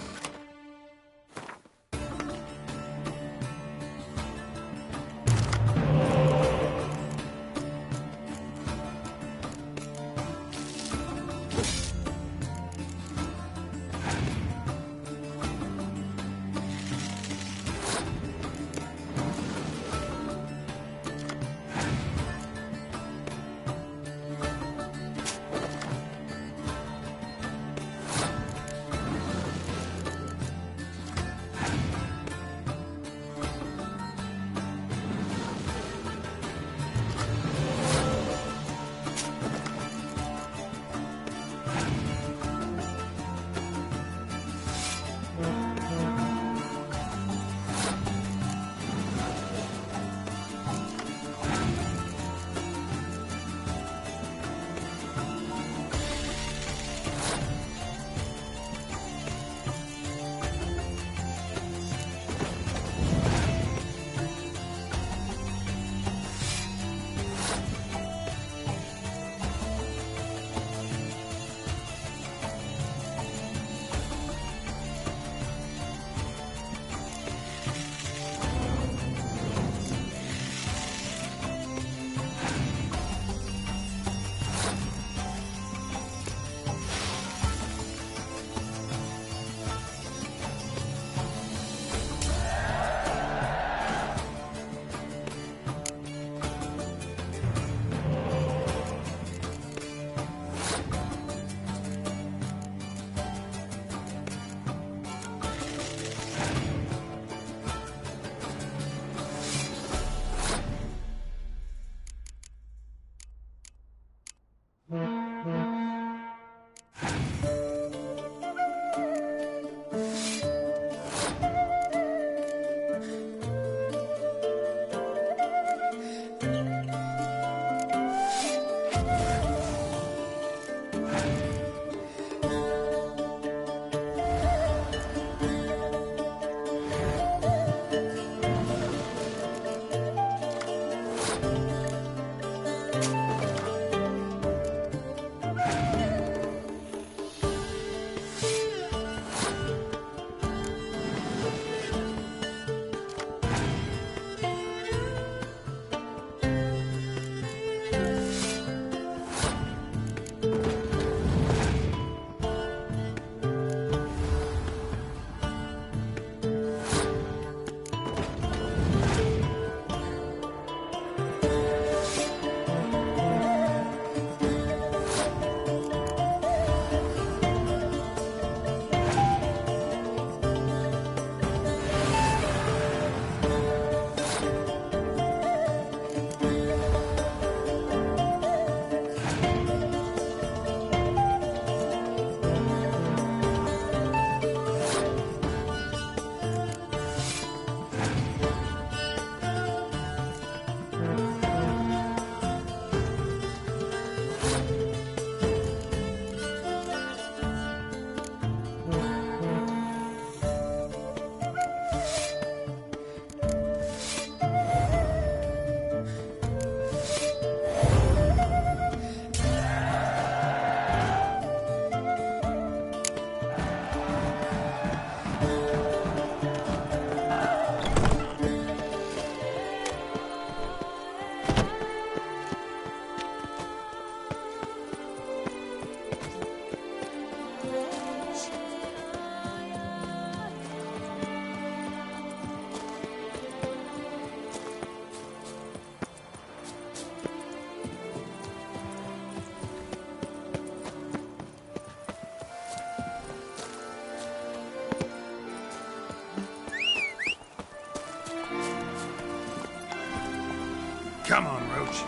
Come on, Roach.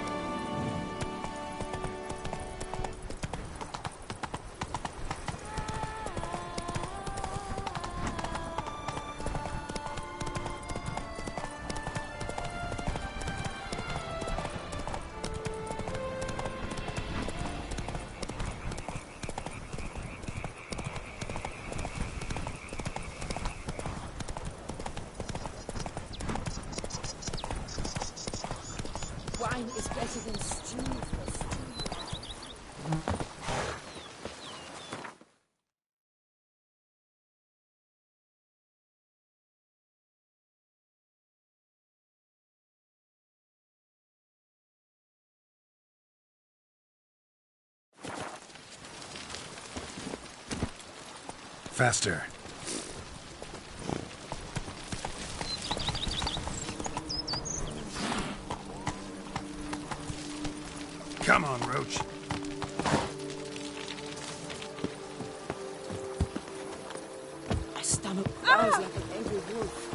Wine is better than stew for stew. Faster. Come on, Roach. My stomach growls like an angry wolf.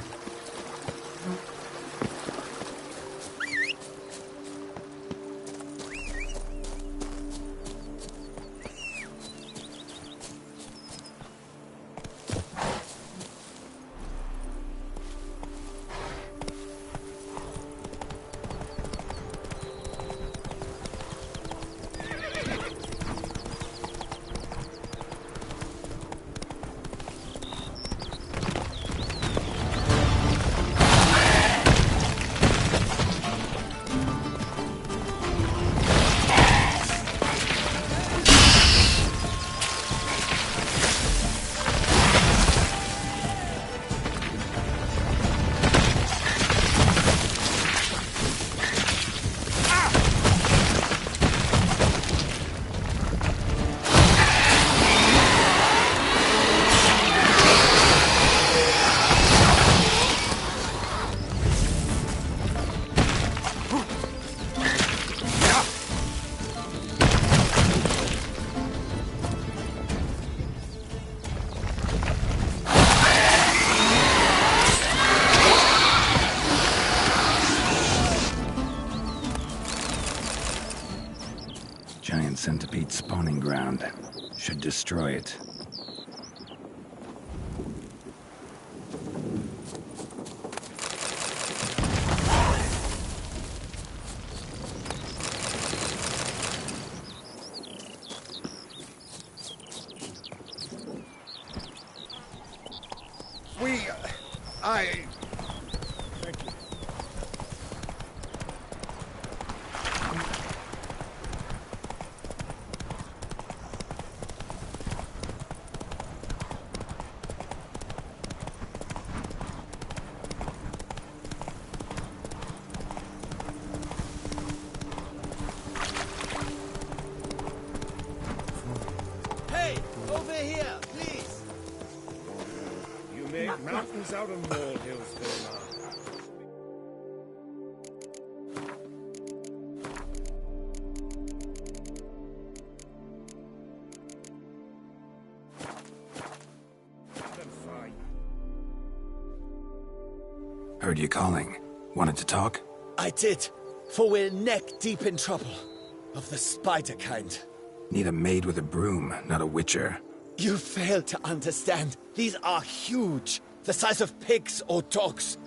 Giant centipede spawning ground. Should destroy it. Thank you. Hey, over here, please. You make mountains out of molehills, Vilma. Heard you calling. Wanted to talk? I did, for we're neck deep in trouble. Of the spider kind. Need a maid with a broom, not a witcher. You fail to understand. These are huge. The size of pigs or dogs.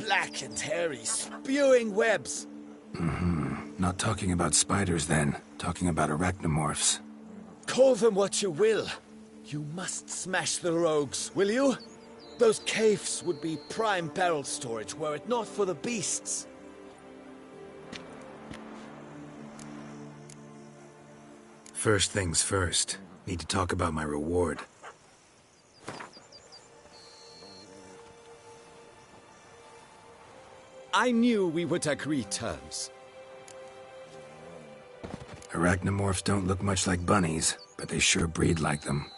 Black and hairy, spewing webs. Not talking about spiders then. Talking about arachnomorphs. Call them what you will. You must smash the rogues, will you? Those caves would be prime barrel storage were it not for the beasts. First things first. Need to talk about my reward. I knew we would agree terms. Arachnomorphs don't look much like bunnies, but they sure breed like them.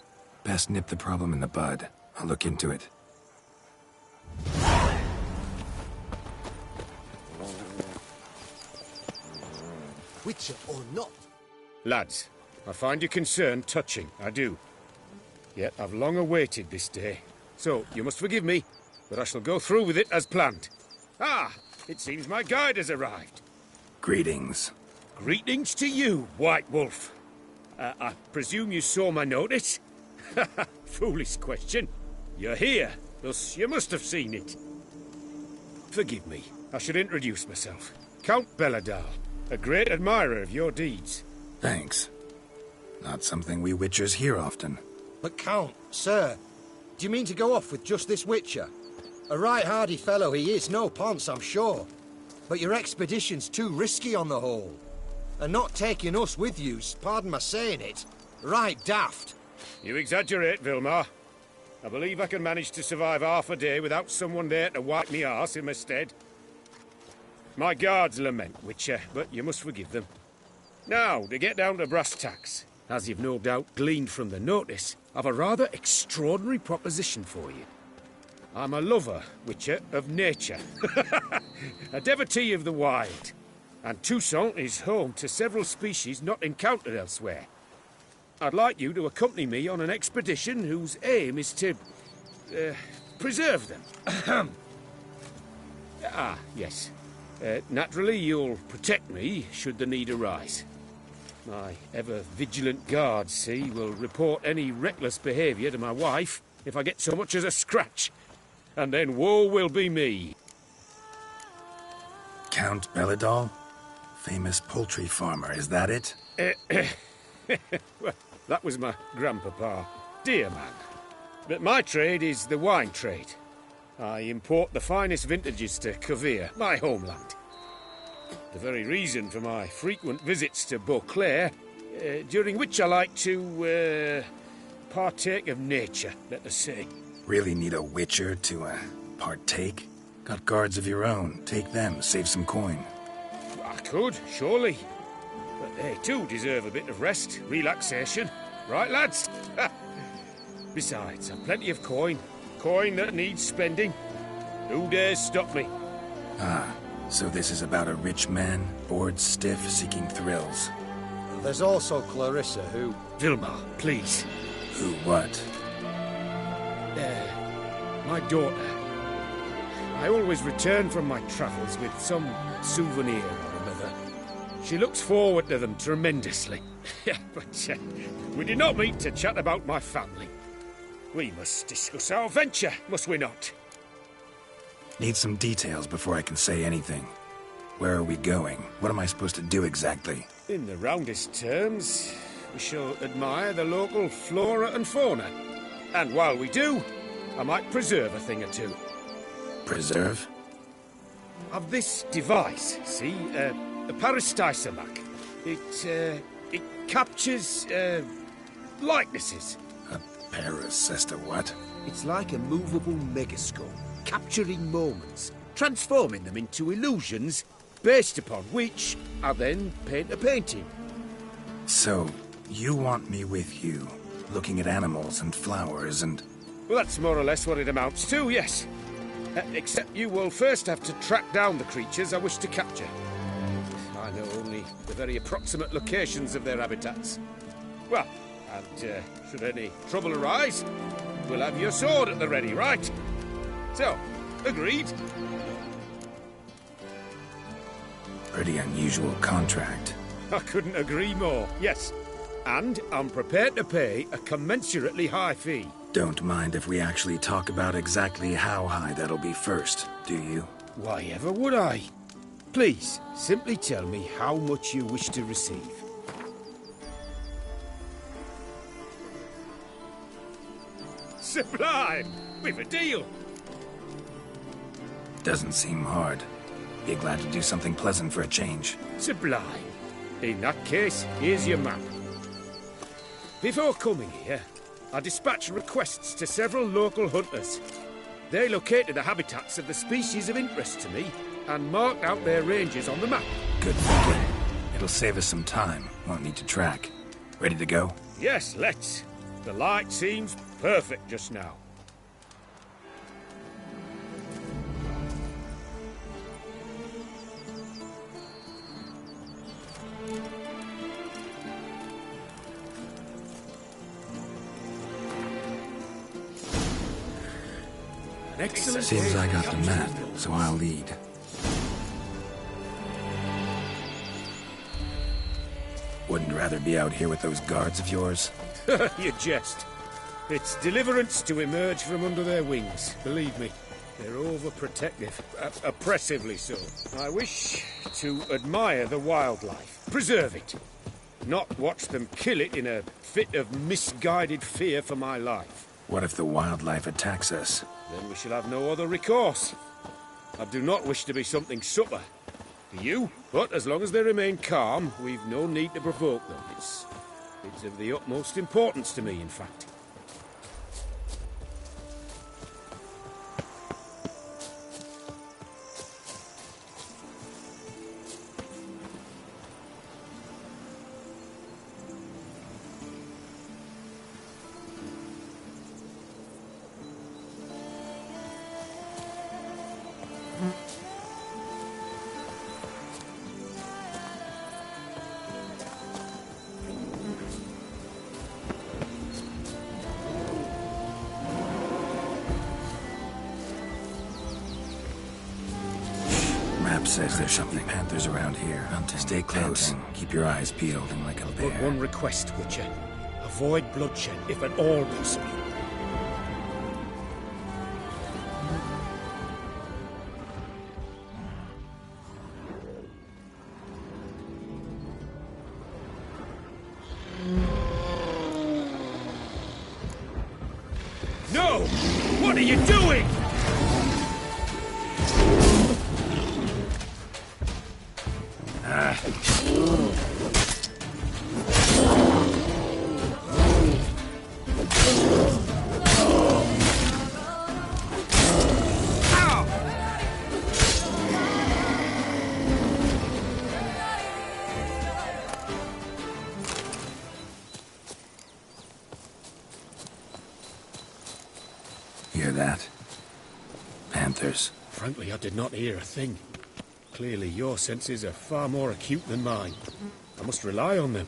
Best nip the problem in the bud. I'll look into it. Witcher or not, Lads, I find your concern touching, I do. Yet I've long awaited this day. So, you must forgive me, but I shall go through with it as planned. Ah! It seems my guide has arrived. Greetings. Greetings to you, White Wolf. I presume you saw my notice? Foolish question. You're here, thus you must have seen it. Forgive me, I should introduce myself. Count Belladal, a great admirer of your deeds. Thanks. Not something we Witchers hear often. But Count, sir, do you mean to go off with just this Witcher? A right hardy fellow he is, no ponce, I'm sure. But your expedition's too risky on the whole. And not taking us with you's, pardon my saying it, right daft. You exaggerate, Vilmar. I believe I can manage to survive half a day without someone there to wipe me arse in my stead. My guards lament, Witcher, but you must forgive them. Now, to get down to brass tacks, as you've no doubt gleaned from the notice, I've a rather extraordinary proposition for you. I'm a lover, Witcher, of nature. A devotee of the wild. And Toussaint is home to several species not encountered elsewhere. I'd like you to accompany me on an expedition whose aim is to... preserve them. Yes. Naturally, you'll protect me should the need arise. My ever-vigilant guards, see, will report any reckless behaviour to my wife if I get so much as a scratch. And then woe will be me. Count Belladal? Famous poultry farmer, is that it? Well, that was my grandpapa. Dear man. But my trade is the wine trade. I import the finest vintages to Kovir, my homeland. The very reason for my frequent visits to Beauclair, during which I like to, partake of nature, let us say. Really need a Witcher to, partake? Got guards of your own. Take them, save some coin. I could, surely. But they too deserve a bit of rest, relaxation. Right, lads? Besides, I've plenty of coin. Coin that needs spending. Who dares stop me? Ah, so this is about a rich man, bored stiff, seeking thrills. There's also Clarissa, who... Vilmar, please. Who what? My daughter. I always return from my travels with some souvenir or another. She looks forward to them tremendously. But we did not meet to chat about my family. We must discuss our venture, must we not? Need some details before I can say anything. Where are we going? What am I supposed to do exactly? In the roundest terms, we shall admire the local flora and fauna. And while we do, I might preserve a thing or two. Preserve? Of this device, see? A Parastysamak. It captures, likenesses. A Paracesta what? It's like a movable megascope, capturing moments, transforming them into illusions, based upon which I then paint a painting. So, you want me with you, looking at animals and flowers and... Well, that's more or less what it amounts to, yes. Except you will first have to track down the creatures I wish to capture. I know only the very approximate locations of their habitats. Well, and should any trouble arise, we'll have your sword at the ready, right? So, agreed? Pretty unusual contract. I couldn't agree more, yes. And I'm prepared to pay a commensurately high fee. Don't mind if we actually talk about exactly how high that'll be first, do you? Why ever would I? Please, simply tell me how much you wish to receive. Sublime! We've a deal! Doesn't seem hard. Be glad to do something pleasant for a change. Sublime. In that case, here's your map. Before coming here, I dispatched requests to several local hunters. They located the habitats of the species of interest to me and marked out their ranges on the map. Good thinking. It'll save us some time. Won't need to track. Ready to go? Yes, let's. The light seems perfect just now. Seems I got the map, so I'll lead. Wouldn't rather be out here with those guards of yours? You jest. It's deliverance to emerge from under their wings, believe me. They're overprotective, oppressively so. I wish to admire the wildlife, preserve it, not watch them kill it in a fit of misguided fear for my life. What if the wildlife attacks us? Then we shall have no other recourse. I do not wish to be something supper. Do you? But as long as they remain calm, we've no need to provoke them. It's of the utmost importance to me, in fact. Says there's something panthers around here. Stay close. Keep your eyes peeled and like a bear. But one request, Witcher. Avoid bloodshed, if at all possible. No! What are you doing? Hear that? Panthers. Frankly, I did not hear a thing. Clearly, your senses are far more acute than mine. I must rely on them.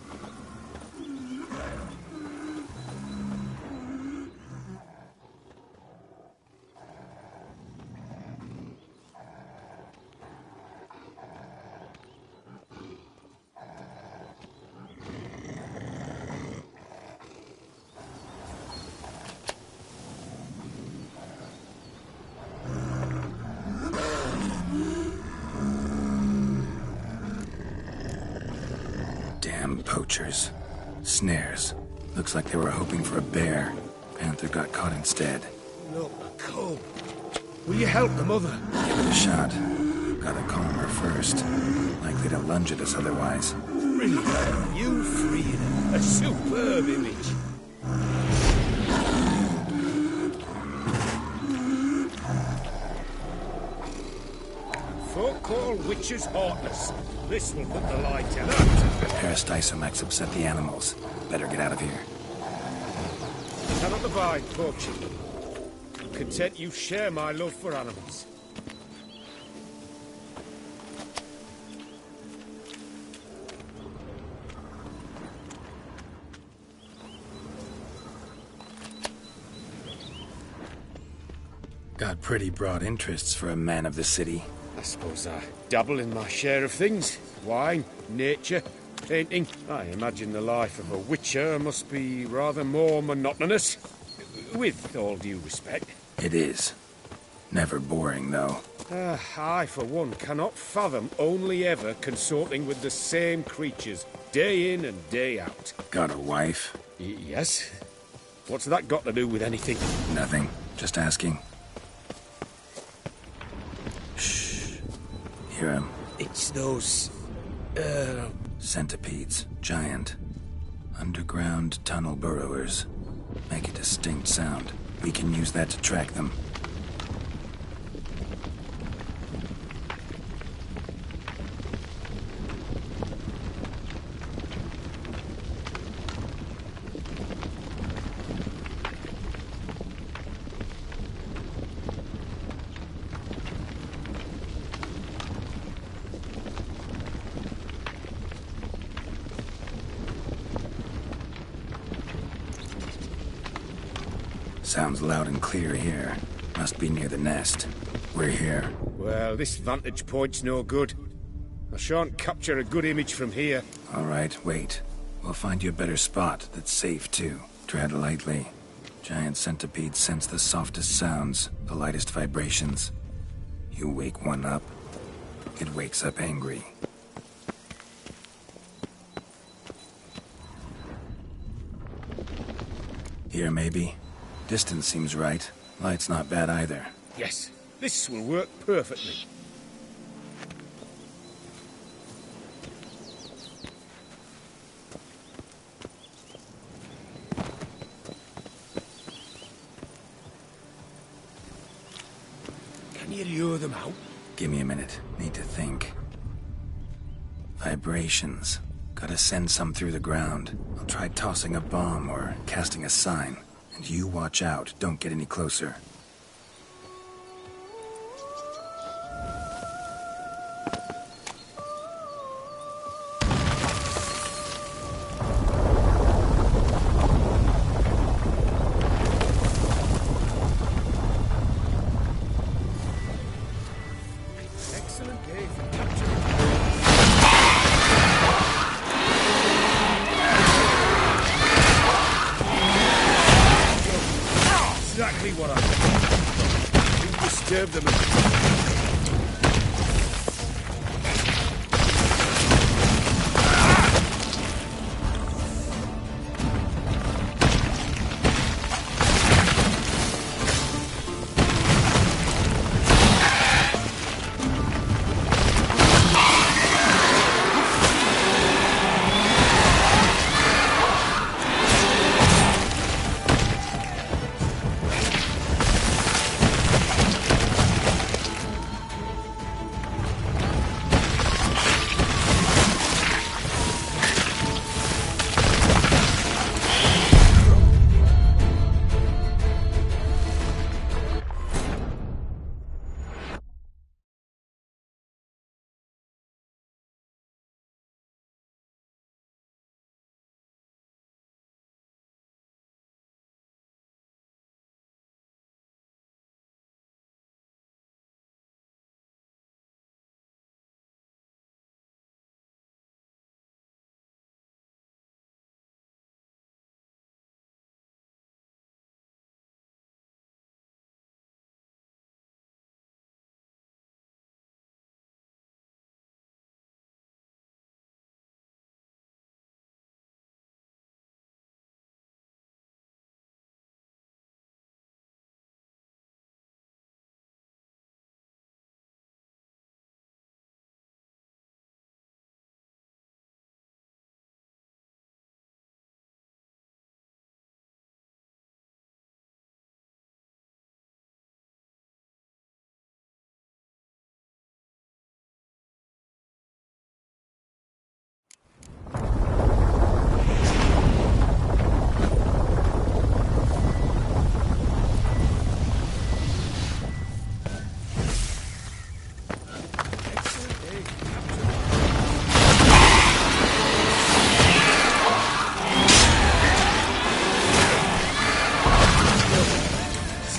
Poachers. Snares. Looks like they were hoping for a bear. Panther got caught instead. Look, Cole. Will you help the mother? Give it a shot. Gotta calm her first. Likely to lunge at us otherwise. Brilliant. You freed her. A superb image. Folk call witches heartless. This will put the light out. Peristysomax upset the animals. Better get out of here. Cannot abide poaching. I'm content you share my love for animals. Got pretty broad interests for a man of the city. I suppose I dabble in my share of things. Wine, nature, painting. I imagine the life of a witcher must be rather more monotonous. With all due respect. It is. Never boring, though. I, for one, cannot fathom only ever consorting with the same creatures, day in and day out. Got a wife? Yes. What's that got to do with anything? Nothing. Just asking. Hear him. It's those... centipedes. Giant. Underground tunnel burrowers. Make a distinct sound. We can use that to track them. Sounds loud and clear here. Must be near the nest. We're here. Well, this vantage point's no good. I shan't capture a good image from here. All right, wait. We'll find you a better spot that's safe, too. Tread lightly. Giant centipedes sense the softest sounds, the lightest vibrations. You wake one up, it wakes up angry. Here, maybe? Distance seems right. Light's not bad either. Yes, this will work perfectly. Can you lure them out? Give me a minute. Need to think. Vibrations. Gotta send some through the ground. I'll try tossing a bomb or casting a sign. And you watch out. Don't get any closer. Excellent game for capturing. Exactly what I want. You disturb them.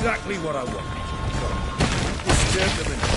Exactly what I want. Disturb them enough.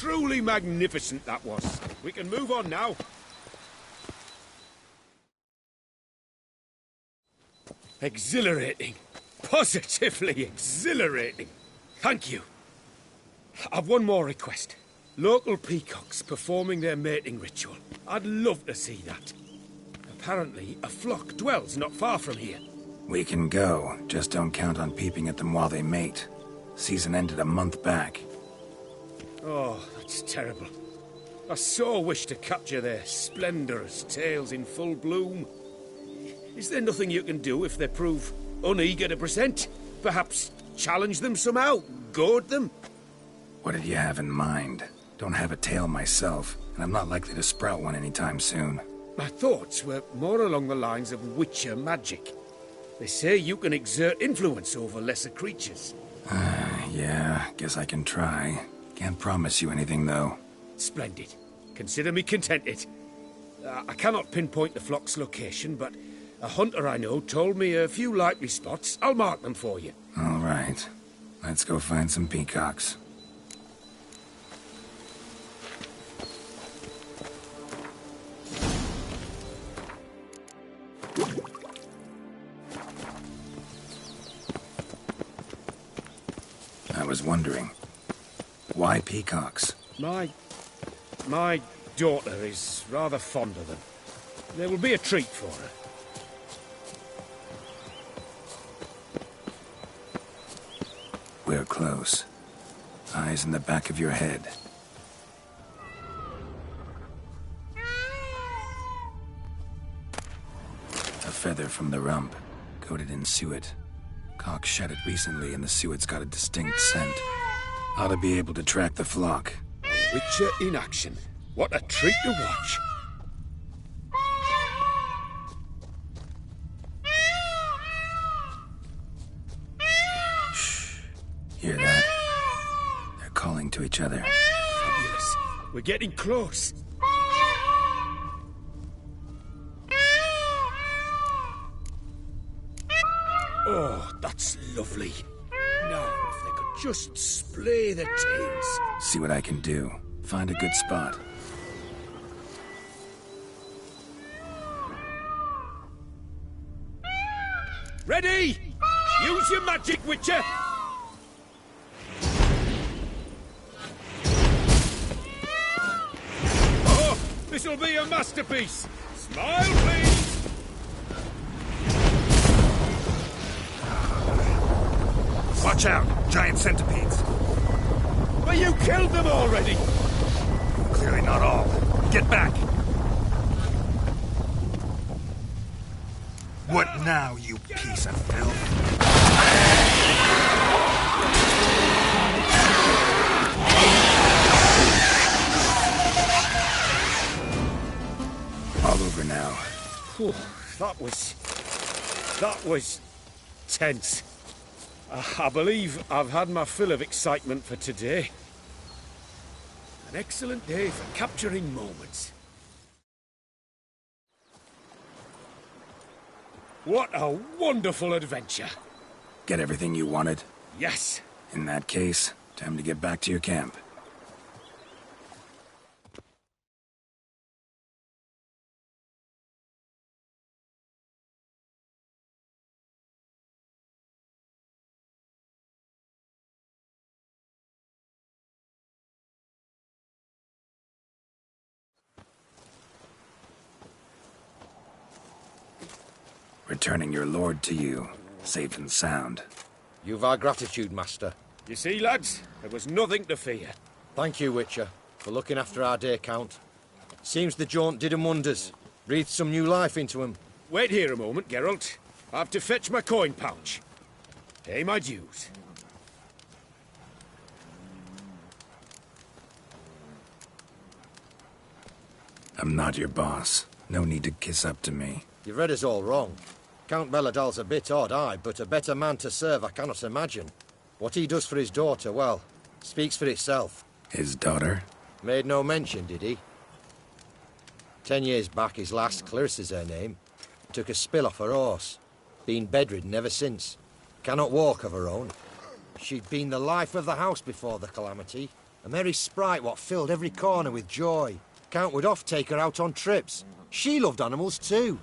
Truly magnificent that was. We can move on now. Exhilarating. Positively exhilarating. Thank you. I've one more request. Local peacocks performing their mating ritual. I'd love to see that. Apparently, a flock dwells not far from here. We can go, just don't count on peeping at them while they mate. Season ended a month back. Oh, that's terrible. I so wish to capture their splendorous tails in full bloom. Is there nothing you can do if they prove uneager to present? Perhaps challenge them somehow? Goad them? What did you have in mind? Don't have a tail myself, and I'm not likely to sprout one anytime soon. My thoughts were more along the lines of Witcher magic. They say you can exert influence over lesser creatures. Yeah, guess I can try. Can't promise you anything, though. Splendid. Consider me contented. I cannot pinpoint the flock's location, but a hunter I know told me a few likely spots. I'll mark them for you. All right. Let's go find some peacocks. I was wondering, why peacocks? My daughter is rather fond of them. There will be a treat for her. We're close. Eyes in the back of your head. A feather from the rump, coated in suet. Cock shed it recently and the suet's got a distinct scent. Ought to be able to track the flock. Witcher in action. What a treat to watch. Hear that? They're calling to each other. Fabulous. We're getting close. Oh, that's lovely. Now, if they could just splay their tails. See what I can do. Find a good spot. Ready? Use your magic, Witcher! Oh, this'll be a masterpiece! Smile, please! Watch out! Giant centipedes! But you killed them already! Clearly not all. Get back! What now, you piece of filth? All over now. Whew, that was tense. I believe I've had my fill of excitement for today. An excellent day for capturing moments. What a wonderful adventure! Get everything you wanted? Yes. In that case, time to get back to your camp. Returning your lord to you, safe and sound. You've our gratitude, Master. You see, lads, there was nothing to fear. Thank you, Witcher, for looking after our day count. Seems the jaunt did 'em wonders. Breathed some new life into 'em. Wait here a moment, Geralt. I have to fetch my coin pouch. Pay my dues. I'm not your boss. No need to kiss up to me. You've read us all wrong. Count Beledal's a bit odd, aye, but a better man to serve I cannot imagine. What he does for his daughter, well, speaks for itself. His daughter? Made no mention, did he? 10 years back, his lass, Clarissa's her name, took a spill off her horse. Been bedridden ever since. Cannot walk of her own. She'd been the life of the house before the calamity. A merry sprite what filled every corner with joy. Count would oft take her out on trips. She loved animals too.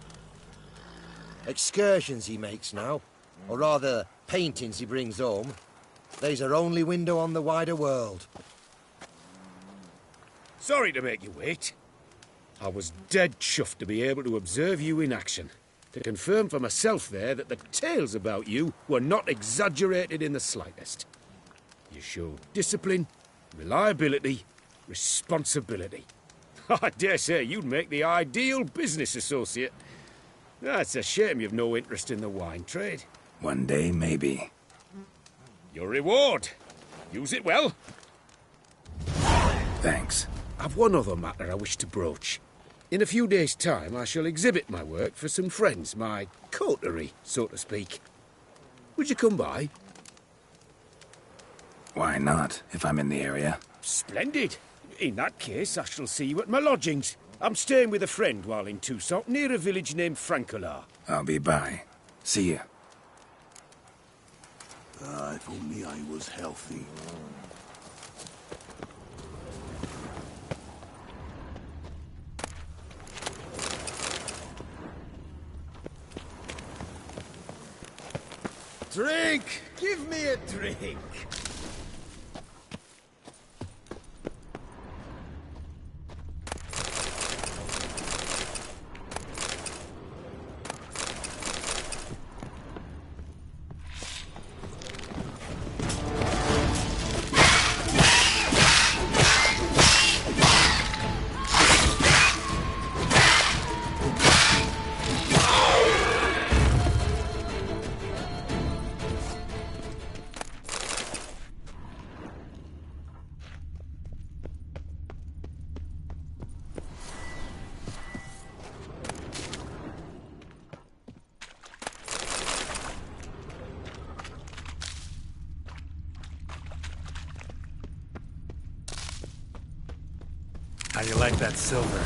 Excursions he makes now, or rather, paintings he brings home. They's her only window on the wider world. Sorry to make you wait. I was dead chuffed to be able to observe you in action. to confirm for myself there that the tales about you were not exaggerated in the slightest. You showed discipline, reliability, responsibility. I dare say you'd make the ideal business associate. It's a shame you've no interest in the wine trade. One day, maybe. Your reward. Use it well. Thanks. I've one other matter I wish to broach. In a few days' time, I shall exhibit my work for some friends, my coterie, so to speak. Would you come by? Why not, if I'm in the area? Splendid. In that case, I shall see you at my lodgings. I'm staying with a friend while in Toussaint, near a village named Francolar. I'll be by. See you. If only I was healthy. Drink! Give me a drink! How do you like that silver?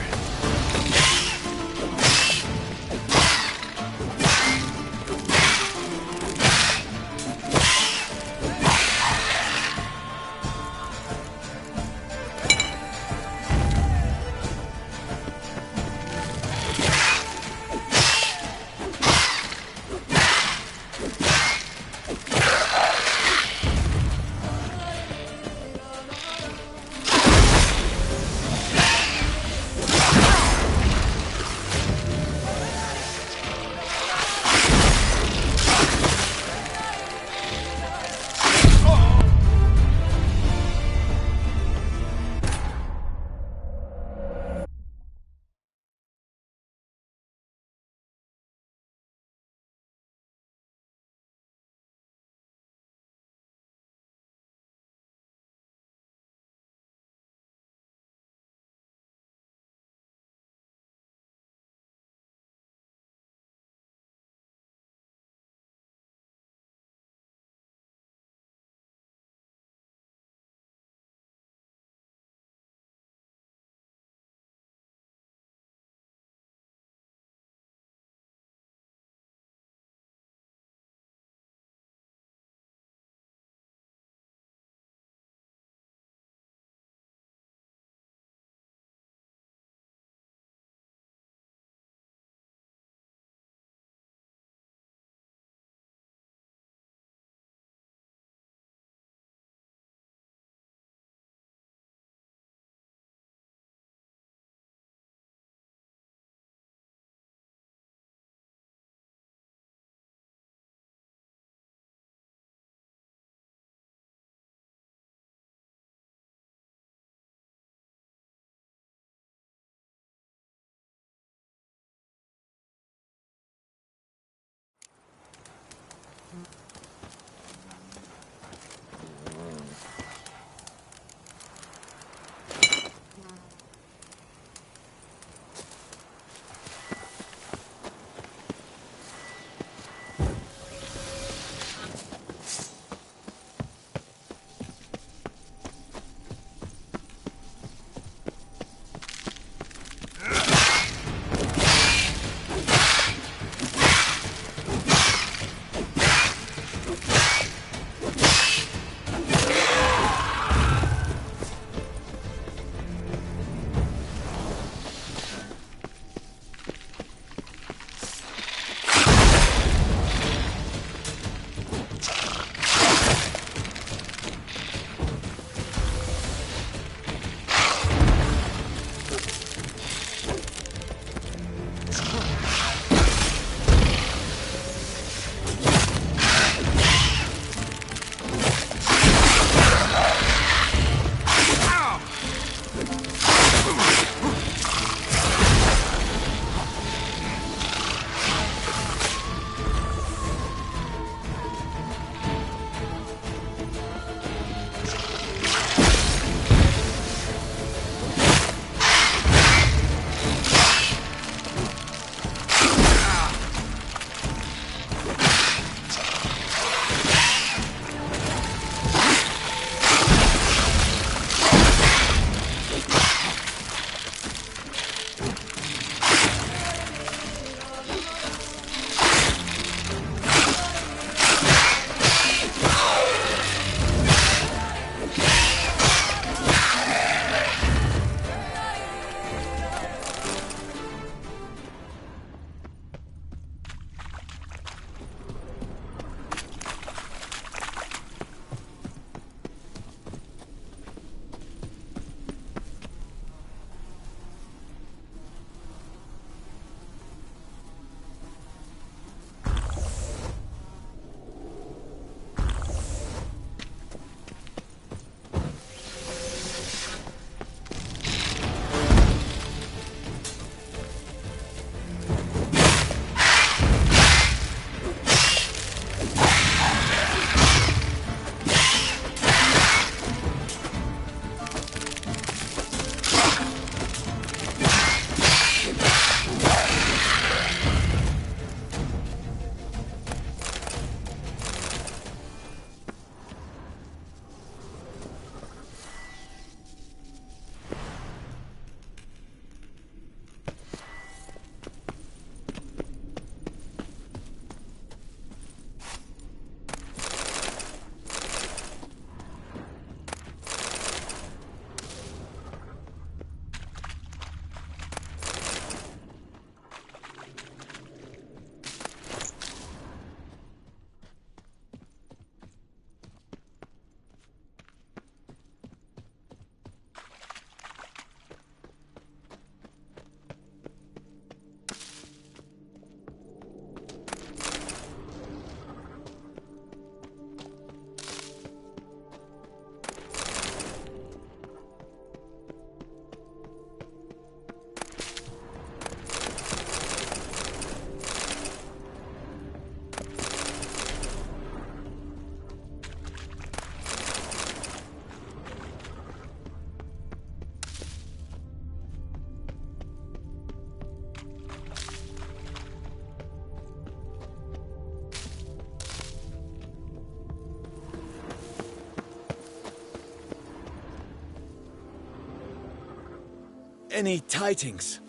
Any tidings?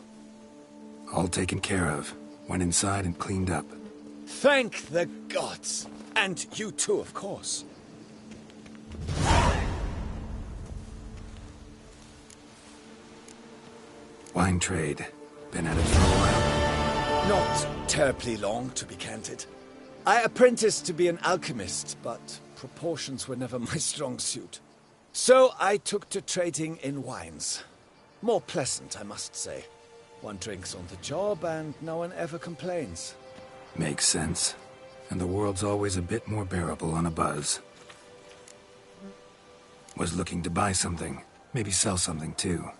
All taken care of. Went inside and cleaned up. Thank the gods! And you too, of course. Wine trade. Been at it for a while? Not terribly long, to be candid. I apprenticed to be an alchemist, but proportions were never my strong suit. So I took to trading in wines. More pleasant, I must say. One drinks on the job and no one ever complains. Makes sense. And the world's always a bit more bearable on a buzz. Was looking to buy something. Maybe sell something too.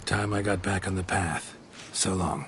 Time I got back on the path. So long.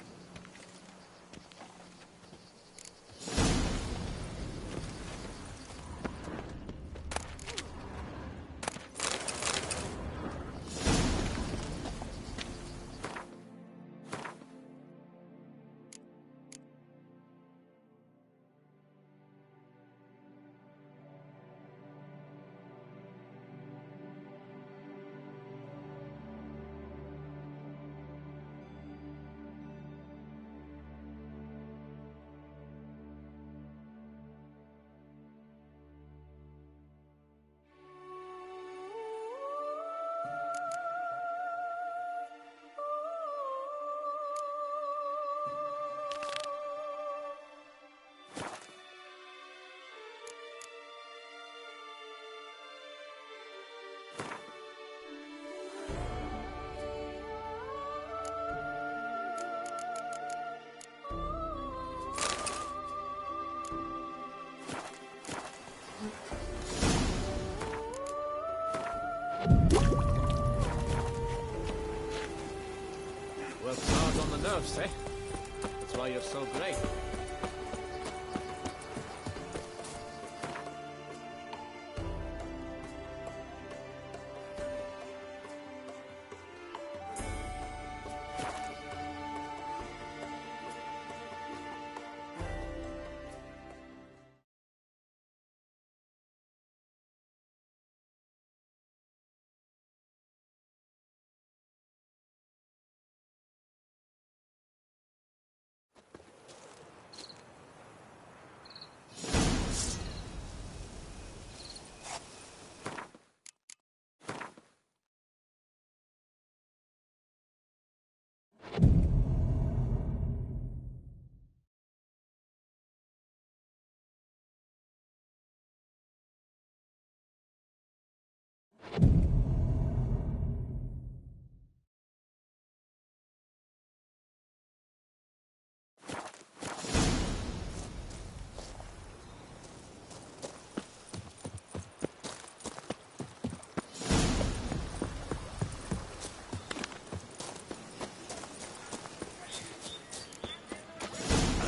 Works hard on the nerves, eh? That's why you're so great.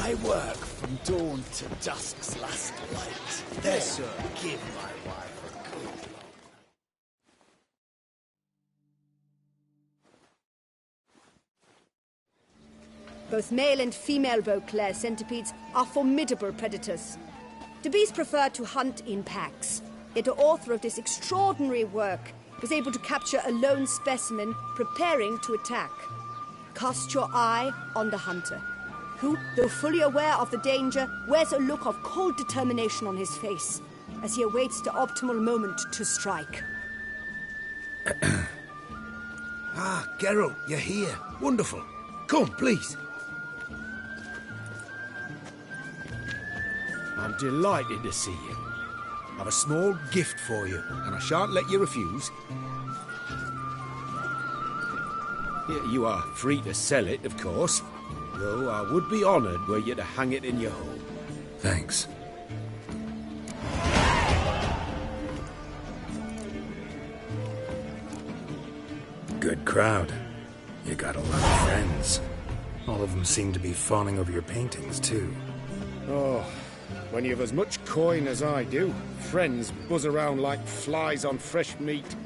I work from dawn to dusk's last light. There, sir, give my wife a good long. Both male and female Beauclair centipedes are formidable predators. The bees prefer to hunt in packs, yet the author of this extraordinary work was able to capture a lone specimen preparing to attack. Cast your eye on the hunter, who, though fully aware of the danger, wears a look of cold determination on his face as he awaits the optimal moment to strike. Ah, Geralt, you're here. Wonderful. Come, please. I'm delighted to see you. I've a small gift for you, and I shan't let you refuse. You are free to sell it, of course, though I would be honoured were you to hang it in your home. Thanks. Good crowd. You got a lot of friends. All of them seem to be fawning over your paintings, too. Oh, when you have as much coin as I do, friends buzz around like flies on fresh meat.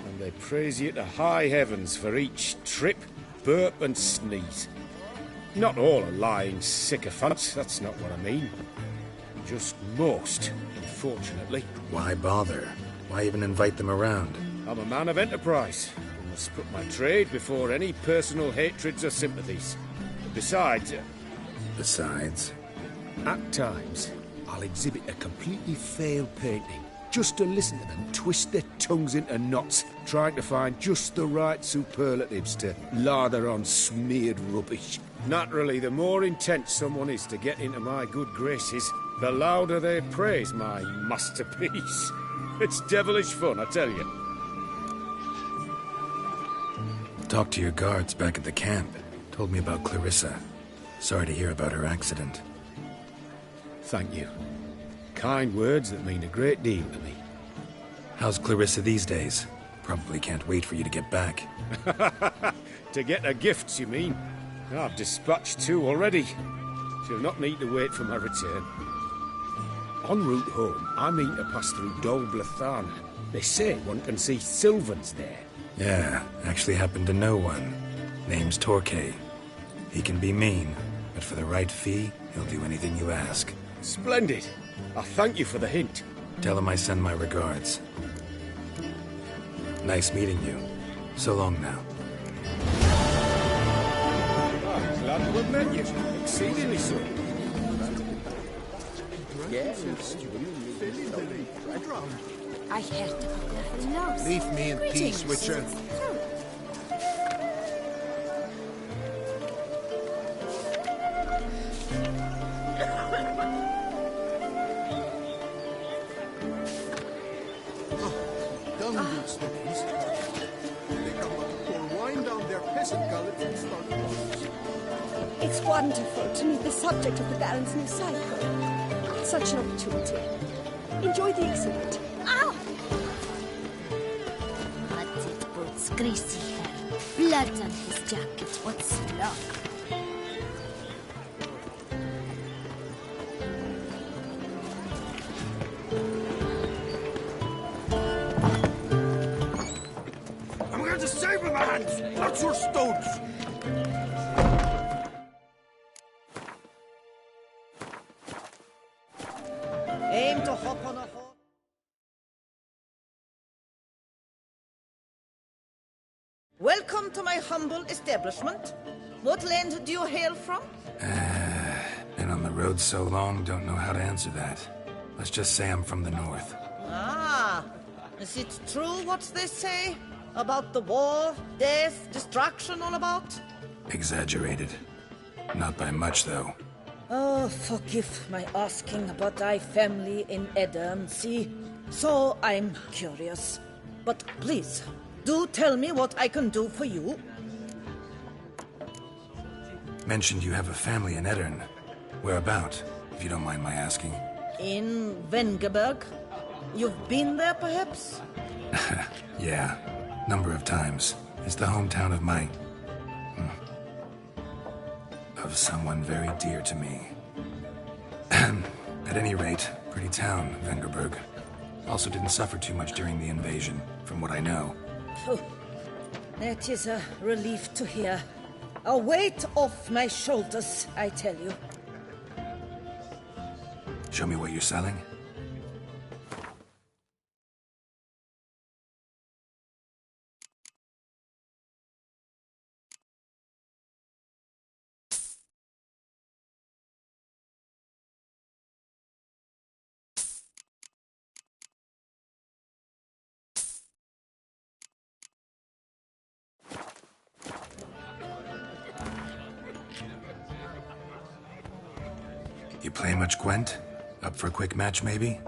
And they praise you to high heavens for each trip, burp and sneeze. Not all are lying sycophants, that's not what I mean. Just most, unfortunately. Why bother? Why even invite them around? I'm a man of enterprise. I must put my trade before any personal hatreds or sympathies. Besides... Besides? At times, I'll exhibit a completely failed painting, just to listen to them twist their tongues into knots, trying to find just the right superlatives to lather on smeared rubbish. Naturally, the more intent someone is to get into my good graces, the louder they praise my masterpiece. It's devilish fun, I tell you. Talked to your guards back at the camp. Told me about Clarissa. Sorry to hear about her accident. Thank you. Kind words that mean a great deal to me. How's Clarissa these days? Probably can't wait for you to get back. To get her gifts, you mean? I've dispatched 2 already. She'll not need to wait for my return. En route home, I mean to pass through Dol Blathan. They say one can see Sylvans there. Yeah, actually happen to know one. Name's Torquay. He can be mean, but for the right fee, he'll do anything you ask. Splendid. I thank you for the hint. Tell him I send my regards. Nice meeting you. So long now. I'm glad to have met you. Exceedingly so. I heard about nothing else. Leave me in peace, Greetings. Witcher. It's wonderful to meet the subject of the Baron's new cycle. Such an opportunity. Enjoy the exhibit. Ow! What's it boots, greasy hair? Blood on his jacket, what's love? I'm going to disable my hands! Not your stones! Aim to hop on a horse. Welcome to my humble establishment. What land do you hail from? Been on the road so long, don't know how to answer that. Let's just say I'm from the north. Ah, is it true what they say about the war, death, destruction all about? Exaggerated. Not by much, though. Oh, forgive my asking, but I family in Edern, see? So I'm curious. But please, do tell me what I can do for you. Mentioned you have a family in Eddern. Whereabout, if you don't mind my asking? In Vengerberg? You've been there, perhaps? Yeah, number of times. It's the hometown of my... of someone very dear to me. At any rate, pretty town, Vengerberg. Also didn't suffer too much during the invasion, from what I know. Phew. That is a relief to hear. A weight off my shoulders, I tell you. Show me what you're selling? You play much, Gwent? Up for a quick match, maybe?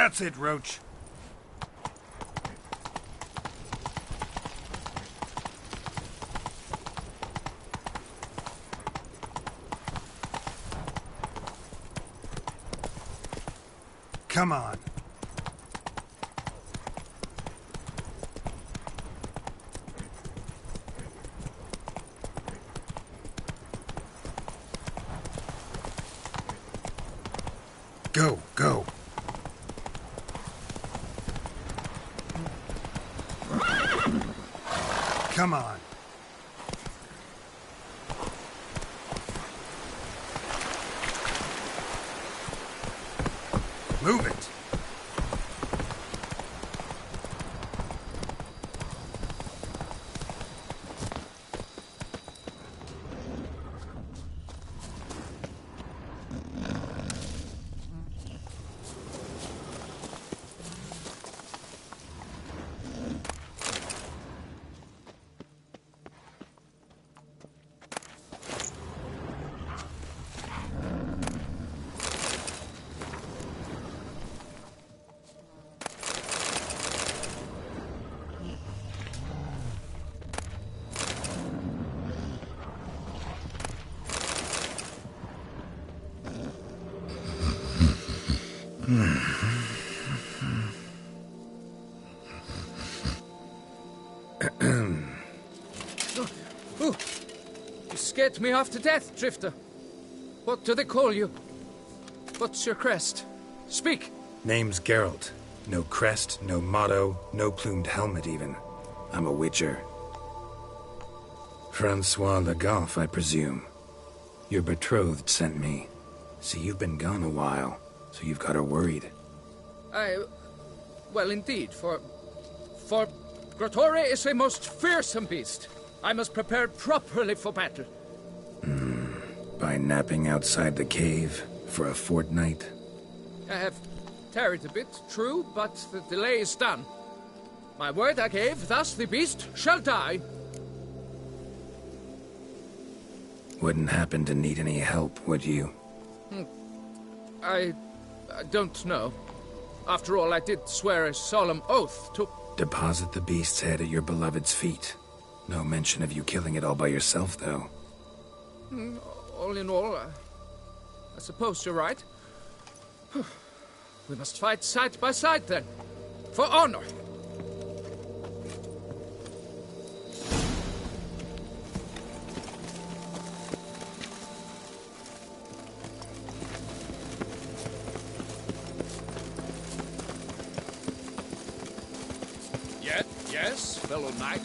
That's it, Roach. Come on. Go, go. Come on. Move it. You scared me half to death, Drifter. What do they call you? What's your crest? Speak! Name's Geralt. No crest, no motto, no plumed helmet even. I'm a witcher. Francois Le Goff, I presume. Your betrothed sent me. See, you've been gone a while, so you've got her worried. Well, indeed, for Grotore is a most fearsome beast. I must prepare properly for battle. By napping outside the cave for a fortnight? I have tarried a bit, true, but the delay is done. My word I gave, thus the beast shall die. Wouldn't happen to need any help, would you? I don't know. After all, I did swear a solemn oath to... Deposit the beast's head at your beloved's feet. No mention of you killing it all by yourself, though. All in all, I suppose you're right. We must fight side by side, then. For honor. Yes, fellow knight.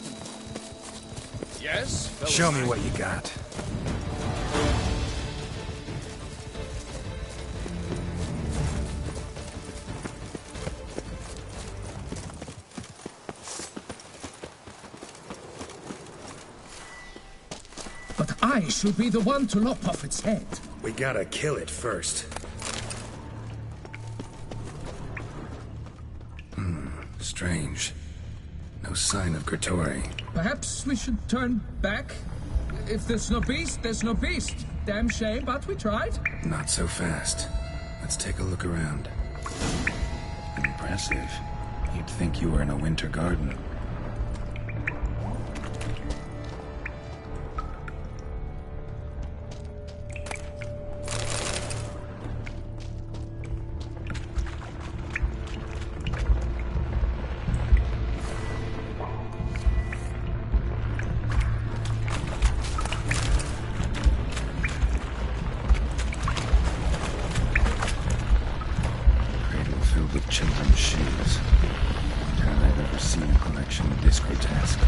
Yes, fellow Show me knight. what you got. But I shall be the one to lop off its head. We gotta kill it first. Strange. No sign of Grotore. Perhaps we should turn back? If there's no beast, there's no beast. Damn shame, but we tried. Not so fast. Let's take a look around. Impressive. You'd think you were in a winter garden. Filled with children's shoes. Wonder how I've ever seen a collection this grotesque.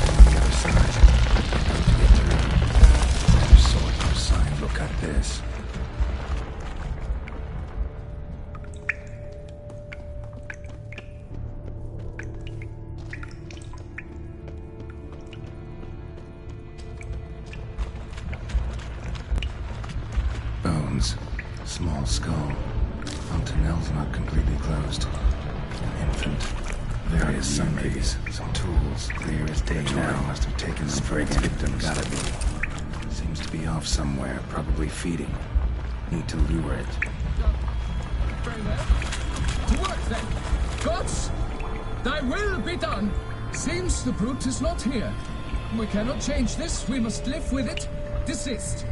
On the other side, to get through. There's sword, no sign. Look at this. Bones. Small skull. Fontanelle's not completely closed. An infant. Various sundries. Some tools. Clear as day now. Must have taken them for its victim. Gotta be. Seems to must be off somewhere, probably feeding. Need to lure it. Very well. To work then. Gods, thy will be done. Seems the brute is not here. We cannot change this. We must live with it. Desist.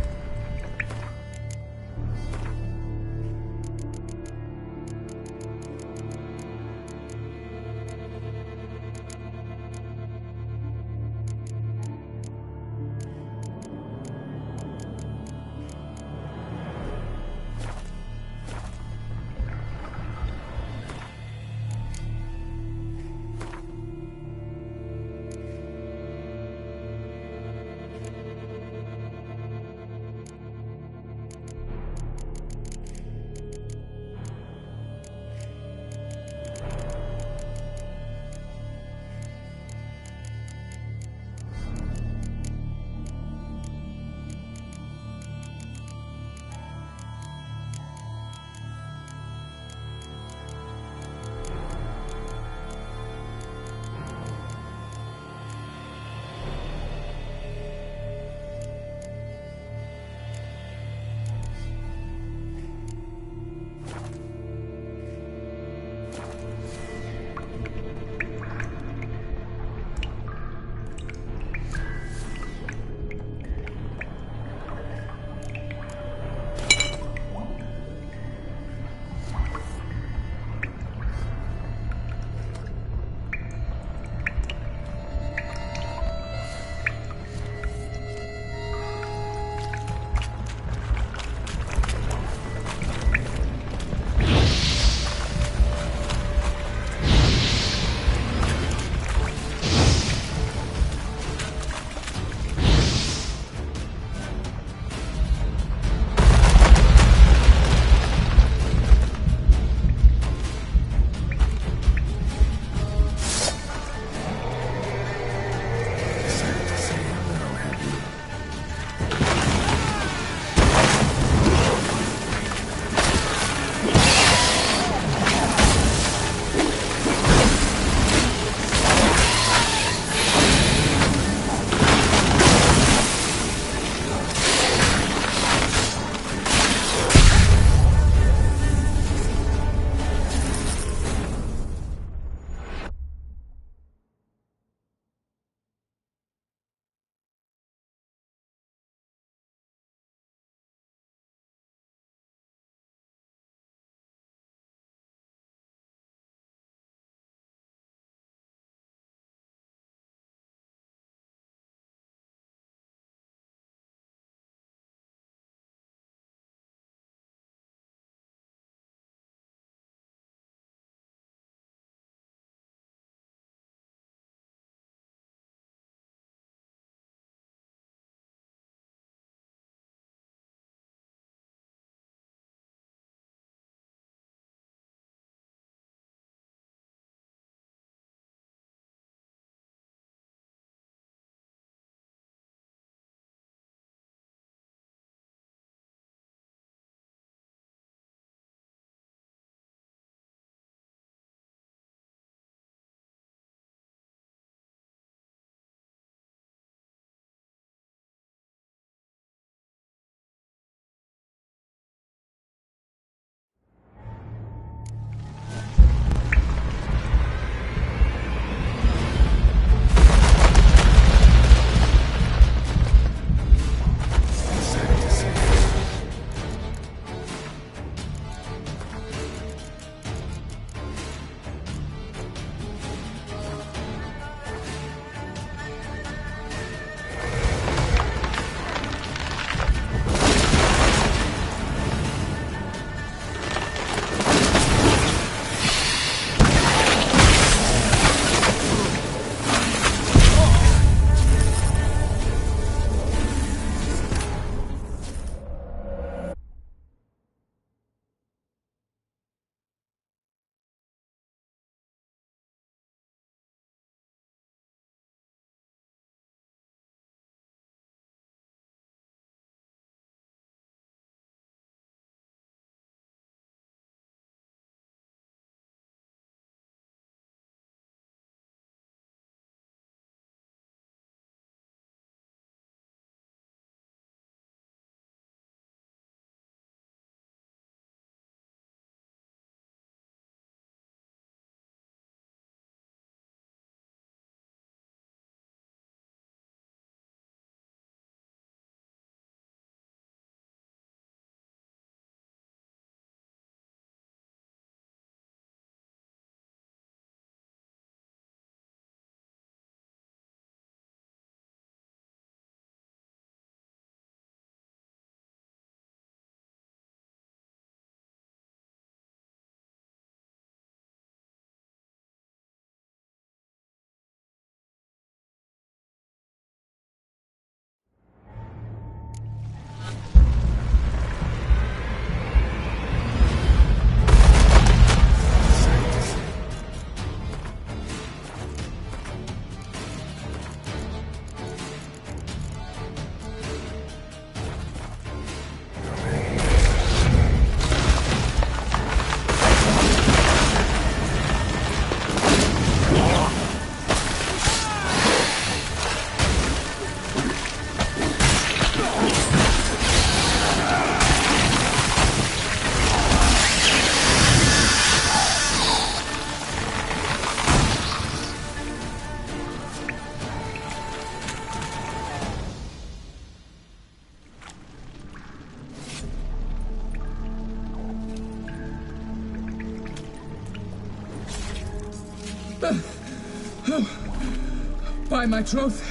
By my troth,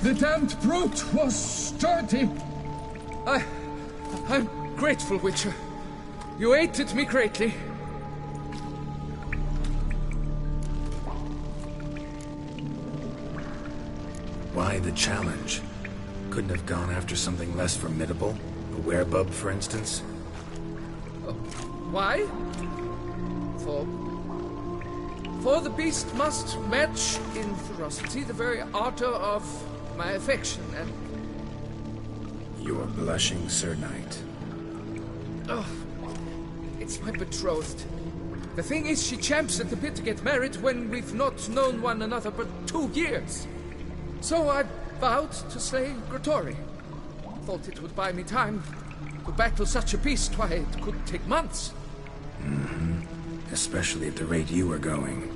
the damned brute was sturdy. I'm grateful, Witcher. You aided me greatly. Why the challenge? Couldn't have gone after something less formidable? A werebub, for instance? Why? For the beast must match in ferocity the very ardor of my affection, and... You're blushing, Sir Knight. Oh, it's my betrothed. The thing is, she champs at the bit to get married when we've not known one another but 2 years. So I vowed to slay Gratory. Thought it would buy me time. To battle such a beast, why, it could take months. Especially at the rate you were going.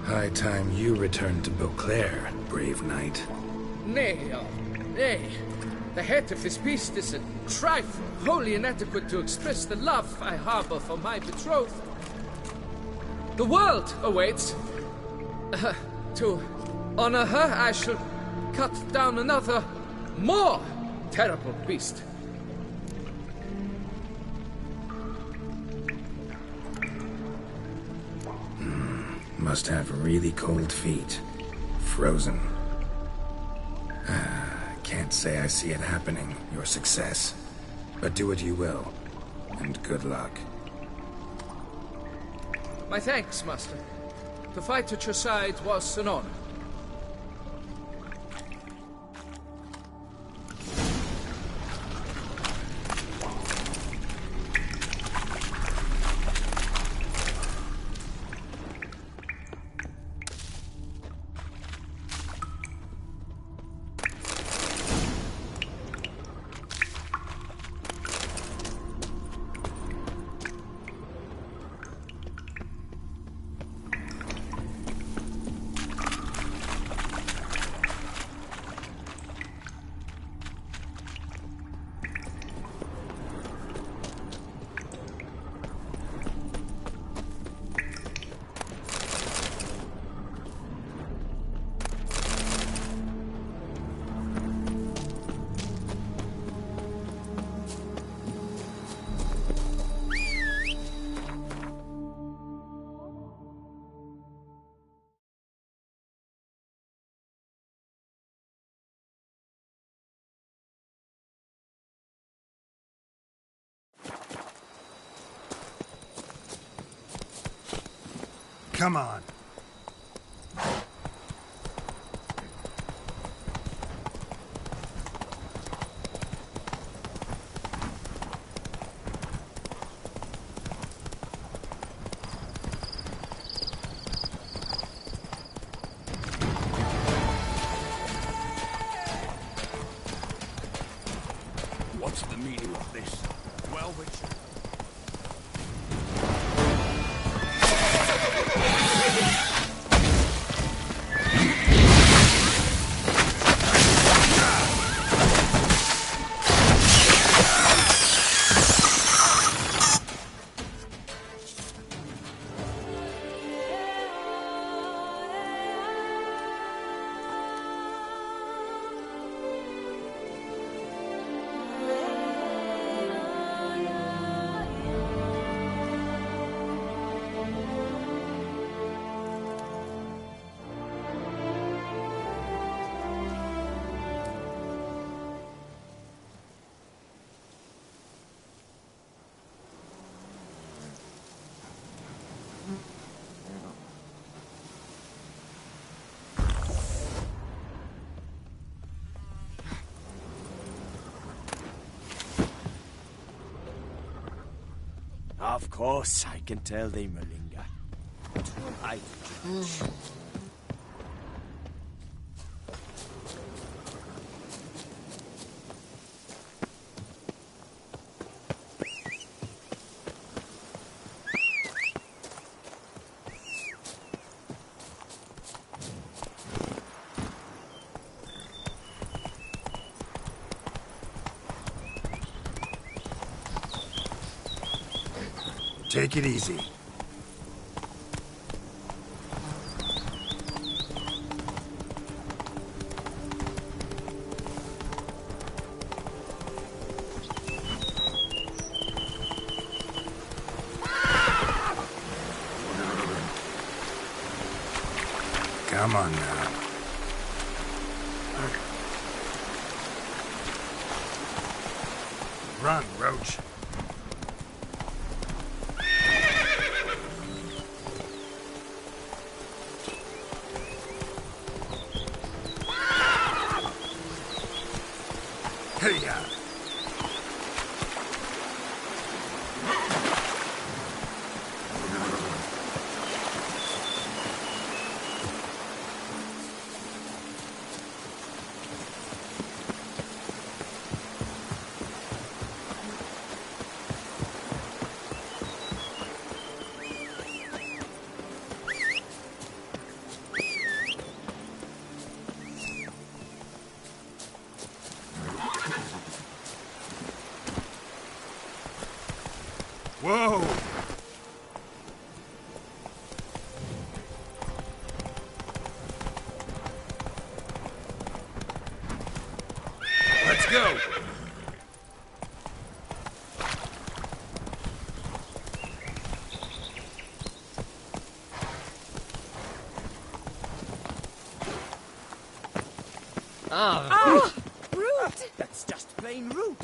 High time you returned to Beauclair, brave knight. Nay, nay. The head of this beast is a trifle, wholly inadequate to express the love I harbor for my betrothed. The world awaits. To honor her, I shall cut down another, more terrible beast. Must have really cold feet. Frozen. Can't say I see it happening, your success. But do what you will, and good luck. My thanks, Master. To fight at your side was an honor. Come on. What's the meaning of this? Well, Witcher. Of course, I can tell they Malinga. But who am I to judge? Take it easy. Come on now. Run, Roach. Hey-ya! Whoa! Let's go! Rude! That's just plain rude.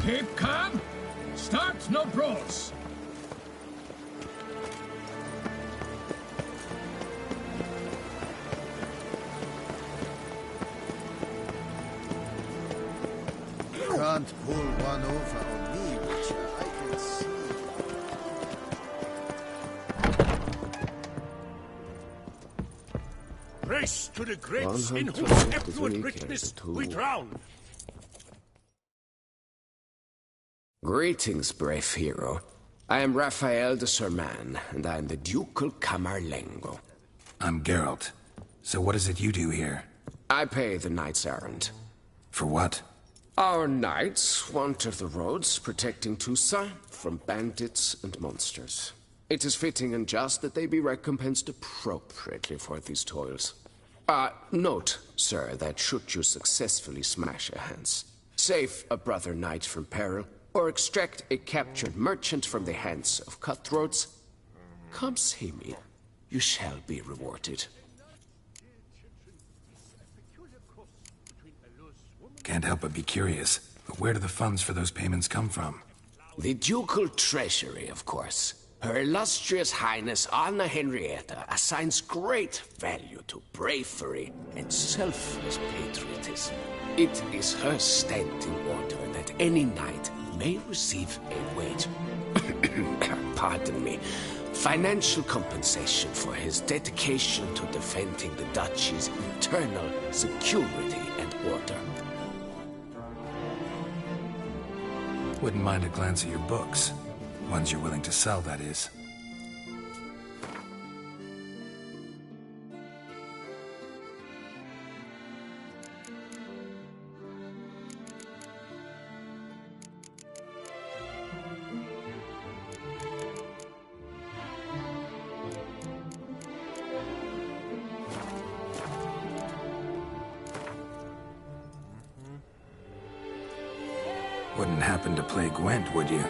Keep calm. Start no brawls. You can't pull one over on me, Witcher. I can see. Race to the grates in 100% whose effluent richness we drown. Greetings, brave hero. I am Raphael de Serman, and I am the Ducal Camarlengo. I'm Geralt. So what is it you do here? I pay the knight's errand. For what? Our knights wander the roads, protecting Tusa from bandits and monsters. It is fitting and just that they be recompensed appropriately for these toils. Note, sir, that should you successfully smash a Hans, save a brother knight from peril, or extract a captured merchant from the hands of cutthroats, come see me. You shall be rewarded. Can't help but be curious. But where do the funds for those payments come from? The ducal treasury, of course. Her illustrious highness Anna Henrietta assigns great value to bravery and selfless patriotism. It is her standing order that any knight may receive a wage, pardon me, financial compensation for his dedication to defending the duchy's internal security and order. Wouldn't mind a glance at your books. Ones you're willing to sell, that is. Wouldn't happen to play Gwent, would you?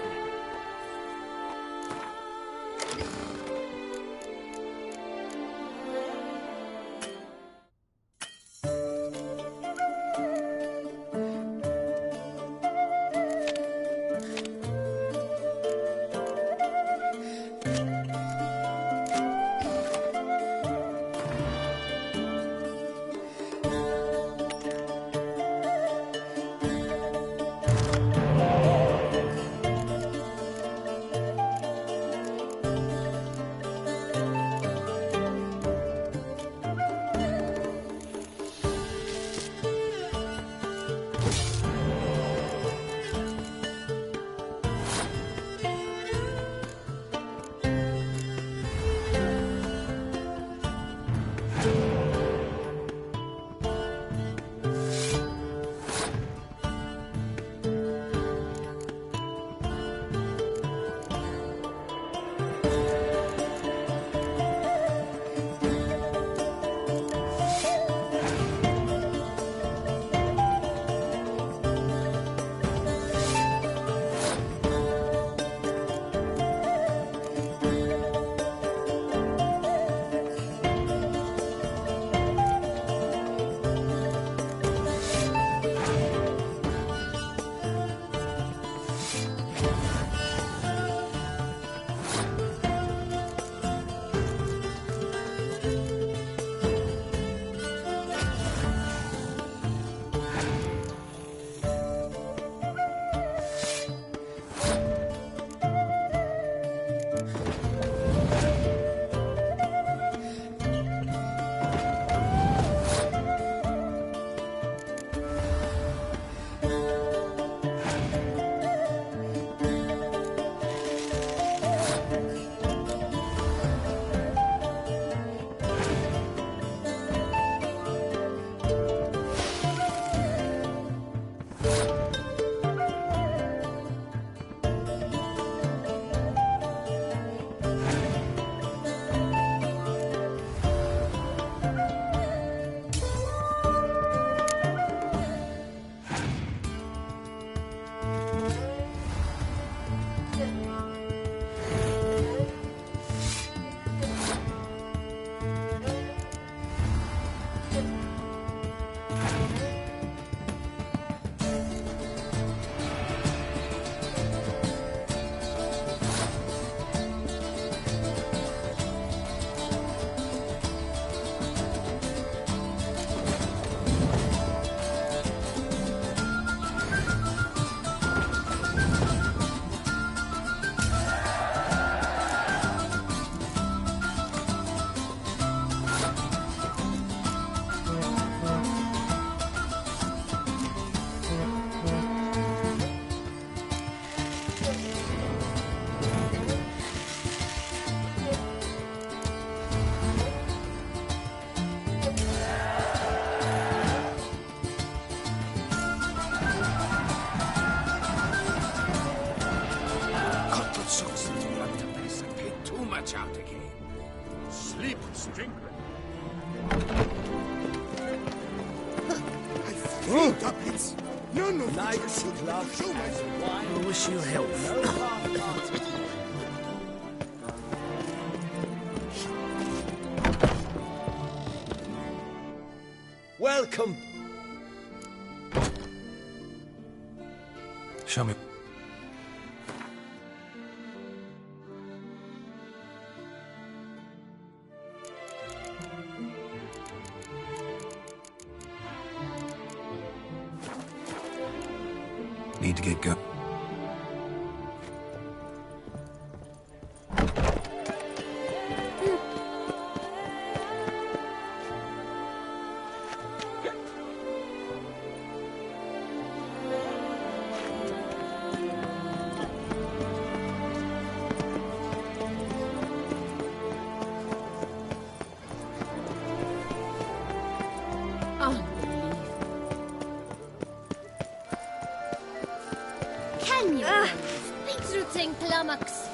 Strickland. Dublins. None of Knights, gloves, show myself. wine. I wish you health. No half-hearted. Welcome. Show me. Need to get going. Can you? Beetrooting Plummox.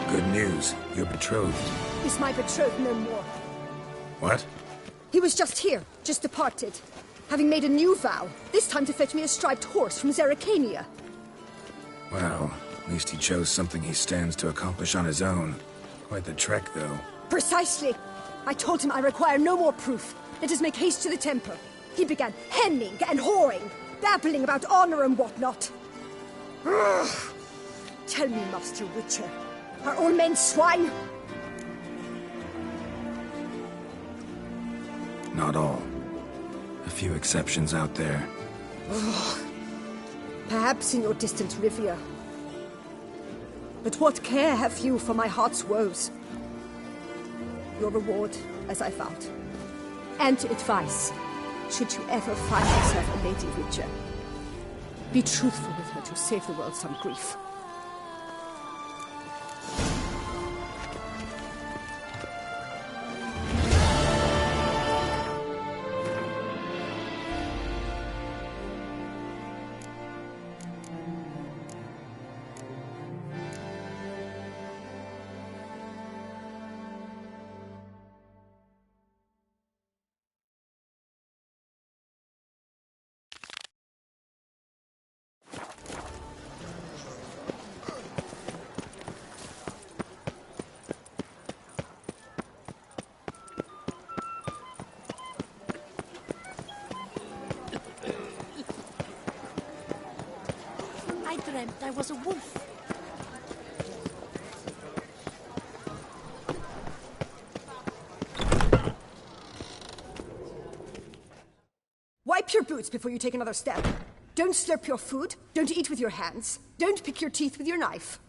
Good news. You're betrothed. Is my betrothed no more? What? He was just here, just departed. Having made a new vow, this time to fetch me a striped horse from Zerrikania. Well, at least he chose something he stands to accomplish on his own. Quite the trek, though. Precisely. I told him I require no more proof. Let us make haste to the temple. He began hemming and hawing, babbling about honor and whatnot. Ugh. Tell me, Master Witcher, are all men swine? Not all. A few exceptions out there. Ugh. Perhaps in your distant Rivia. But what care have you for my heart's woes? Your reward, as I vowed. And advice, should you ever find yourself a Lady Witcher. Be truthful with her to save the world some grief. I dreamt I was a wolf. Wipe your boots before you take another step. Don't slurp your food. Don't eat with your hands. Don't pick your teeth with your knife.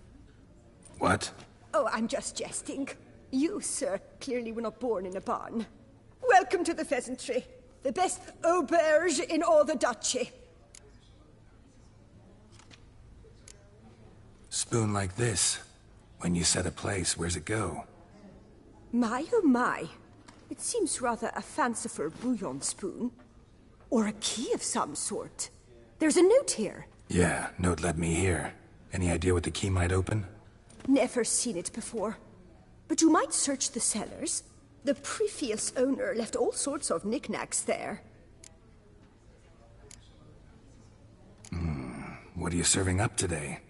What? Oh, I'm just jesting. You, sir, clearly were not born in a barn. Welcome to the Pheasantry. The best auberge in all the duchy. Spoon like this. When you set a place, where's it go? My, oh my. It seems rather a fanciful bouillon spoon. Or a key of some sort. There's a note here. Yeah, note led me here. Any idea what the key might open? Never seen it before. But you might search the cellars. The previous owner left all sorts of knickknacks there. What are you serving up today?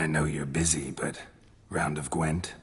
I know you're busy, but round of Gwent?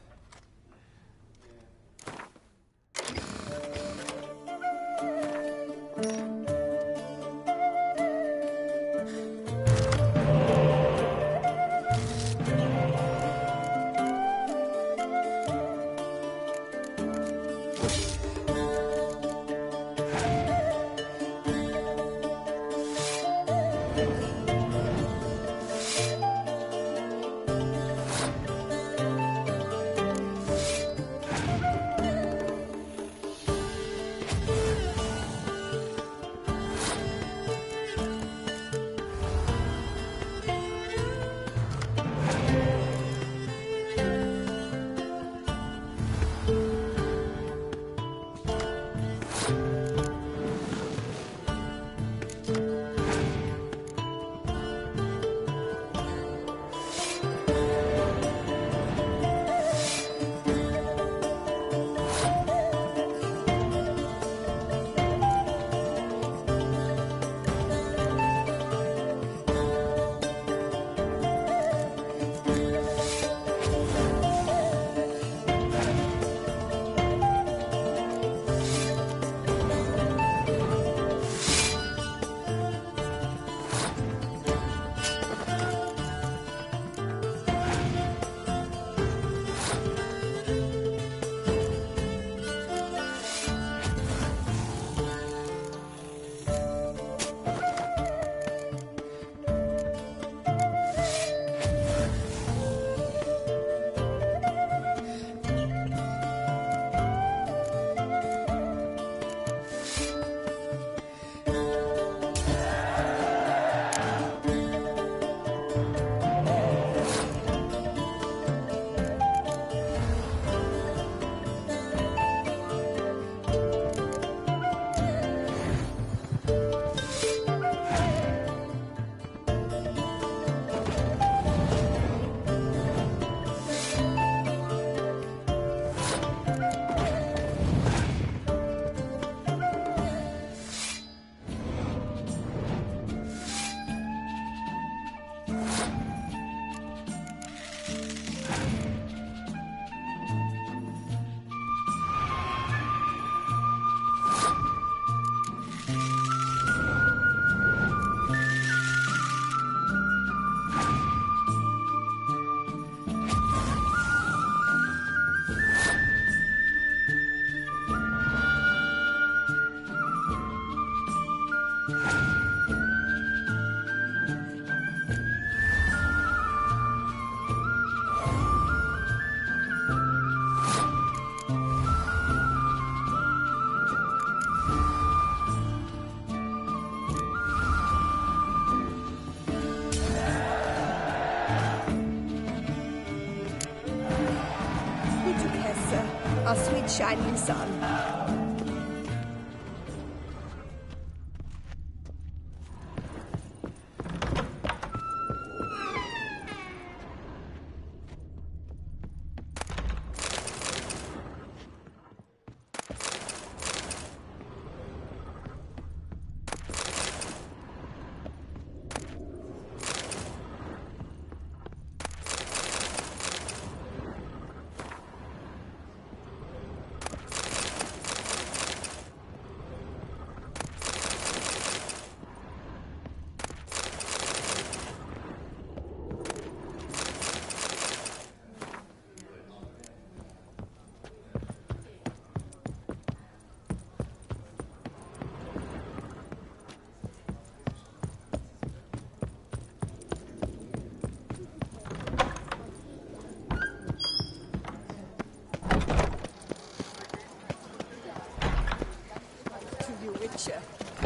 Our sweet shining sun.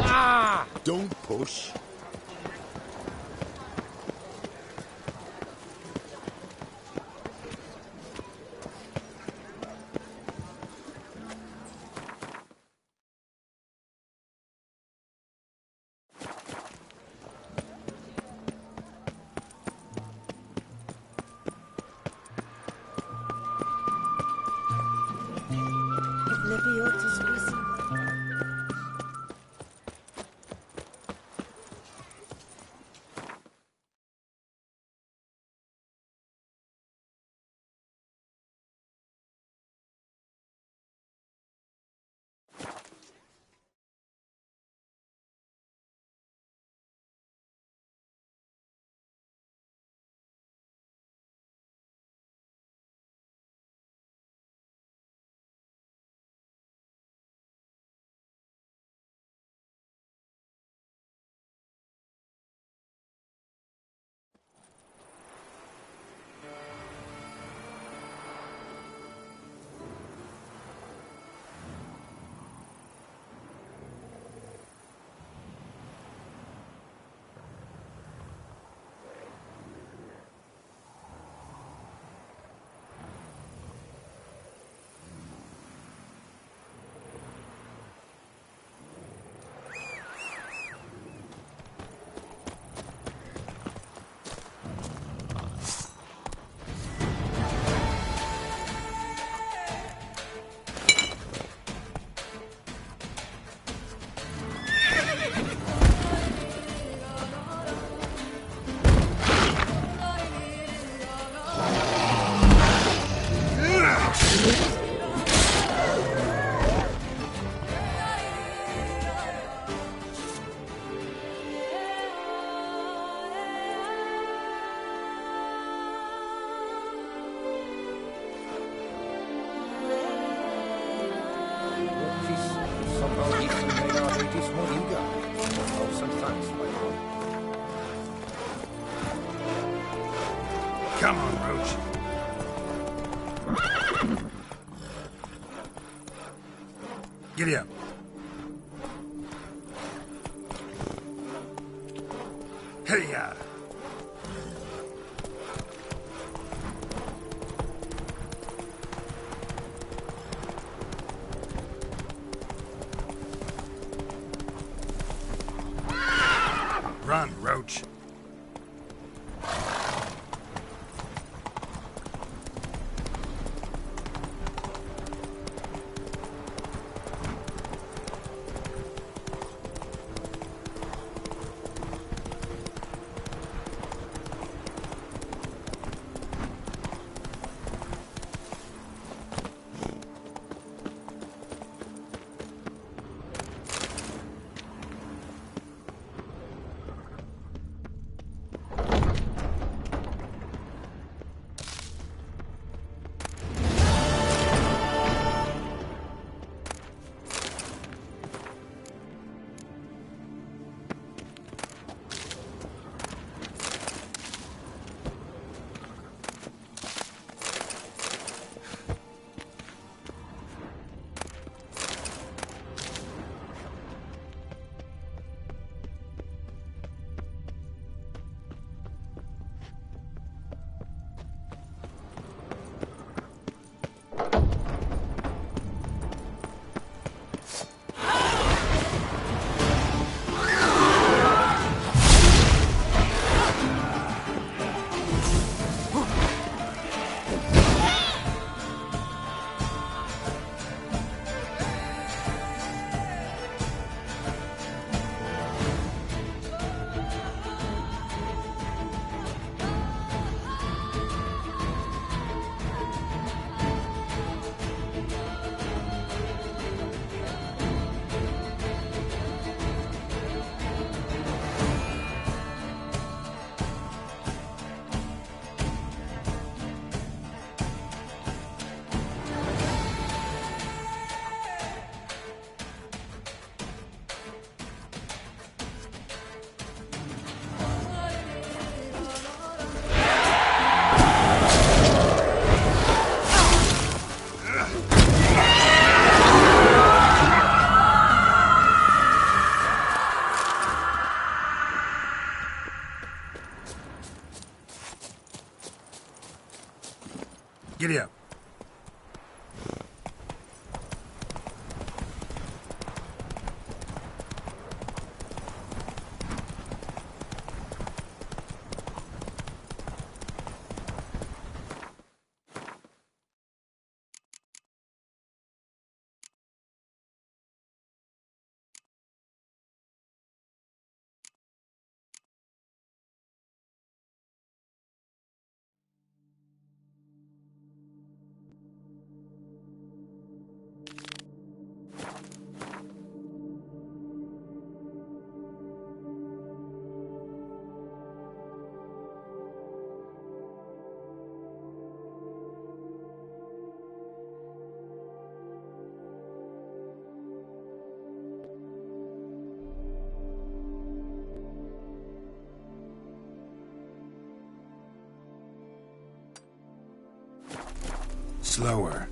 Ah! Don't push. Come on, Roach. Giddy up. Hey-ya! Run, Roach. Giddy up. Slower.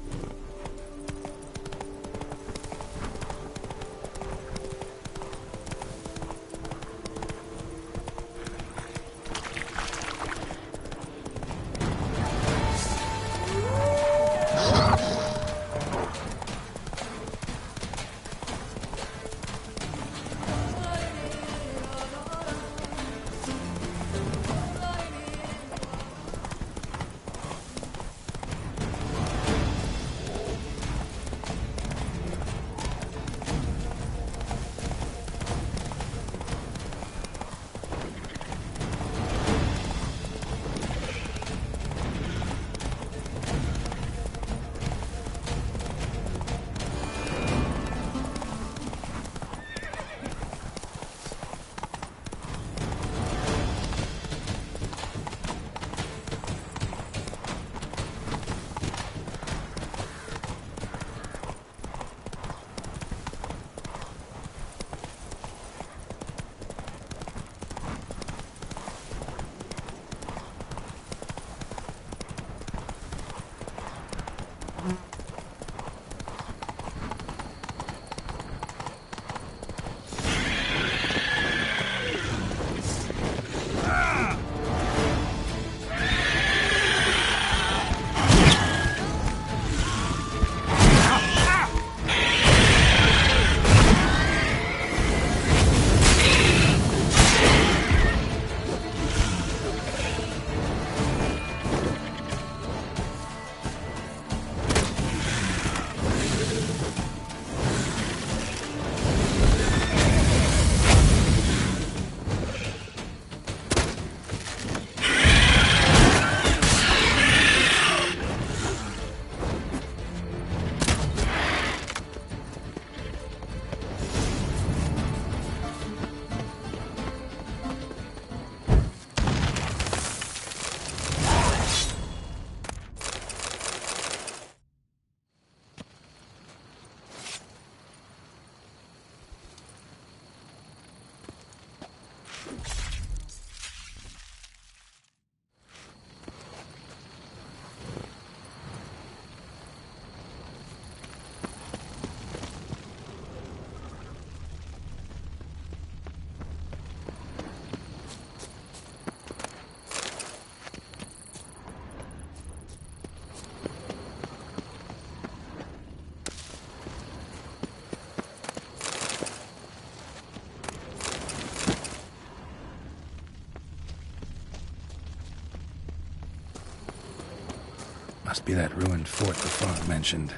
Must be that ruined fort the Frog mentioned.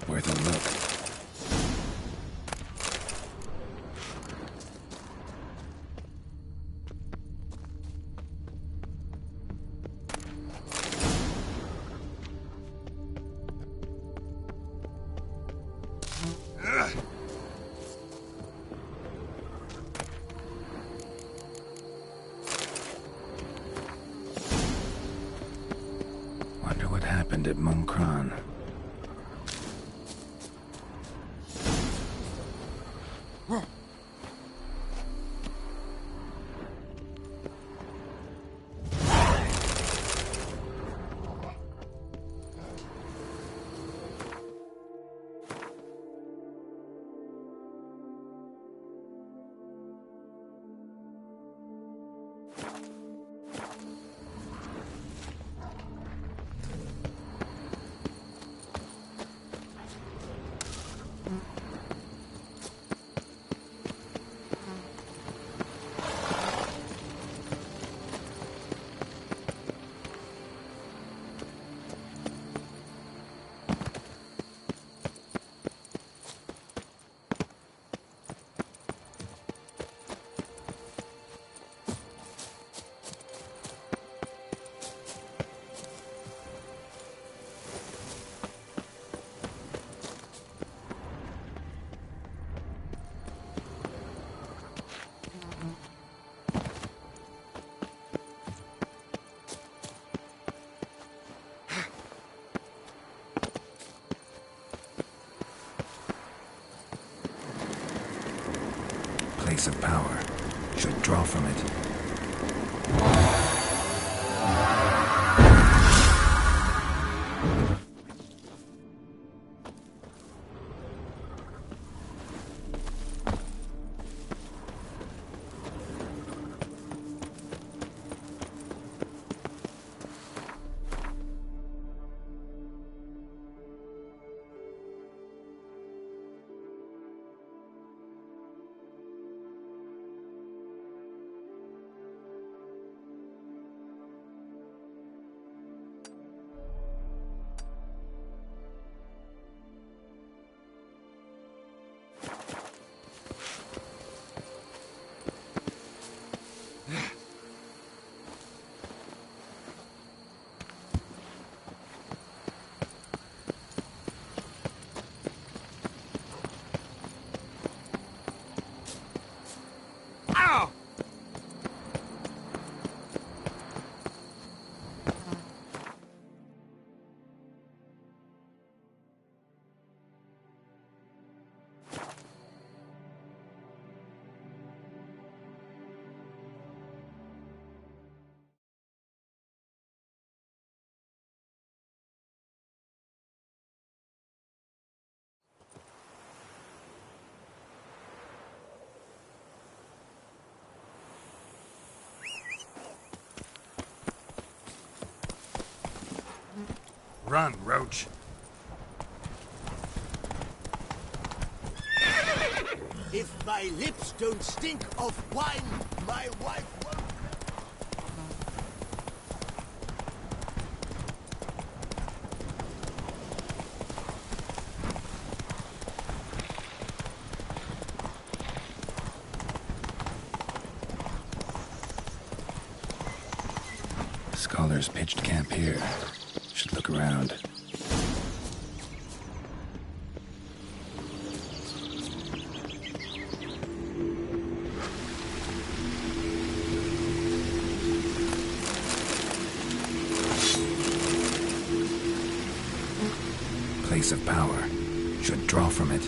Worth a look. Wonder what happened at Munkron. Place of power. Should draw from it. Run, Roach. If my lips don't stink of wine, my wife won't. Scholars pitched camp here. Should look around. Place of power. Should draw from it.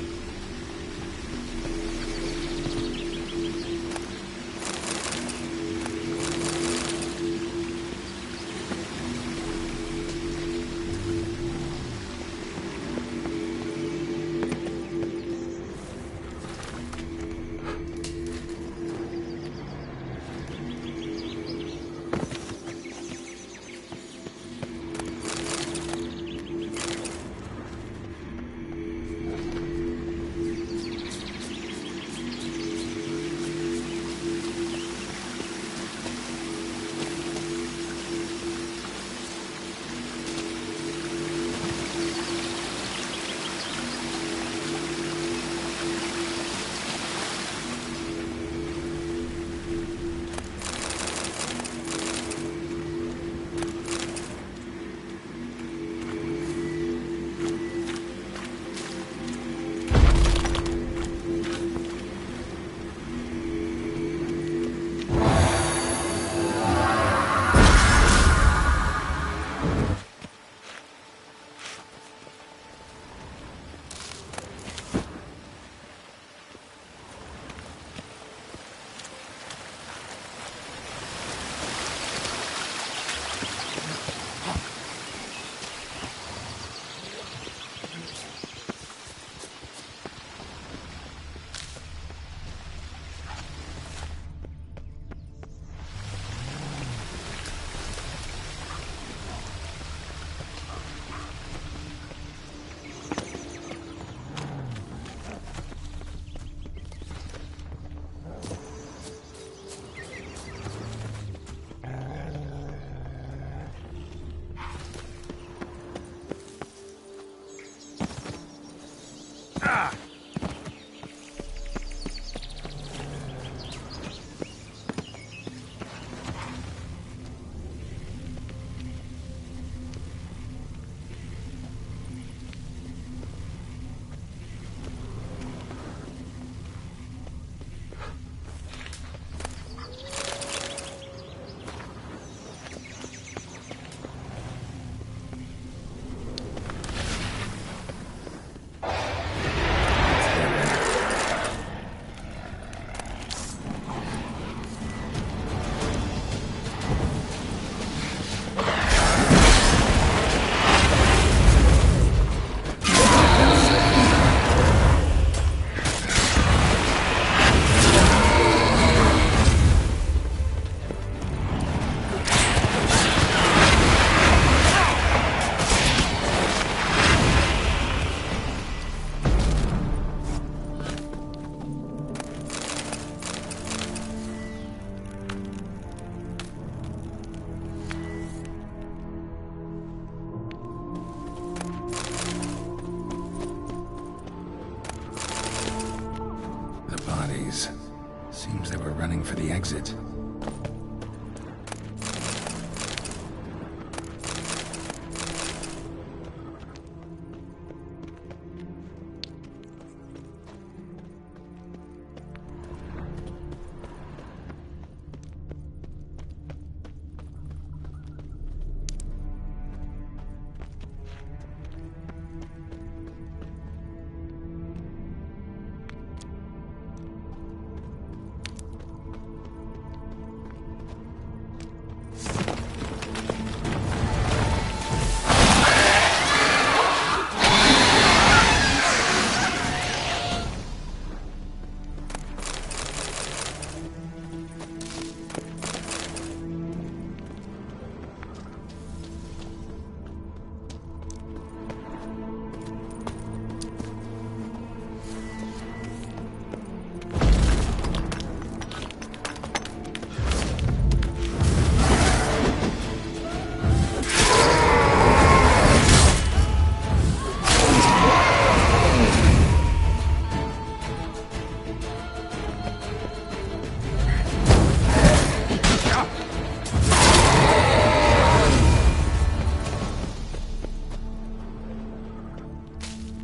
Seems they were running for the exit.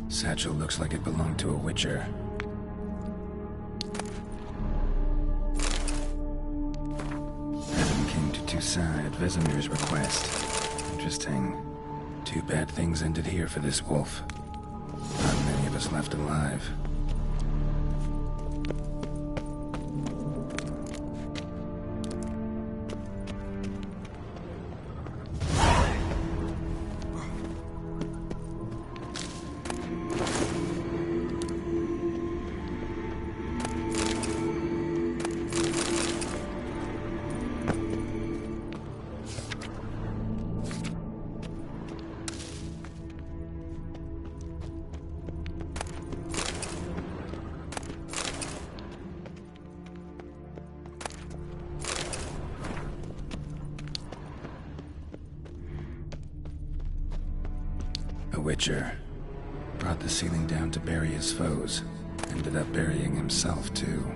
Satchel looks like it belonged to a Witcher. Adam came to Toussaint at Vesemir's request. Interesting. Two bad things ended here for this wolf. Not many of us left alive. A Witcher. Brought the ceiling down to bury his foes. Ended up burying himself, too.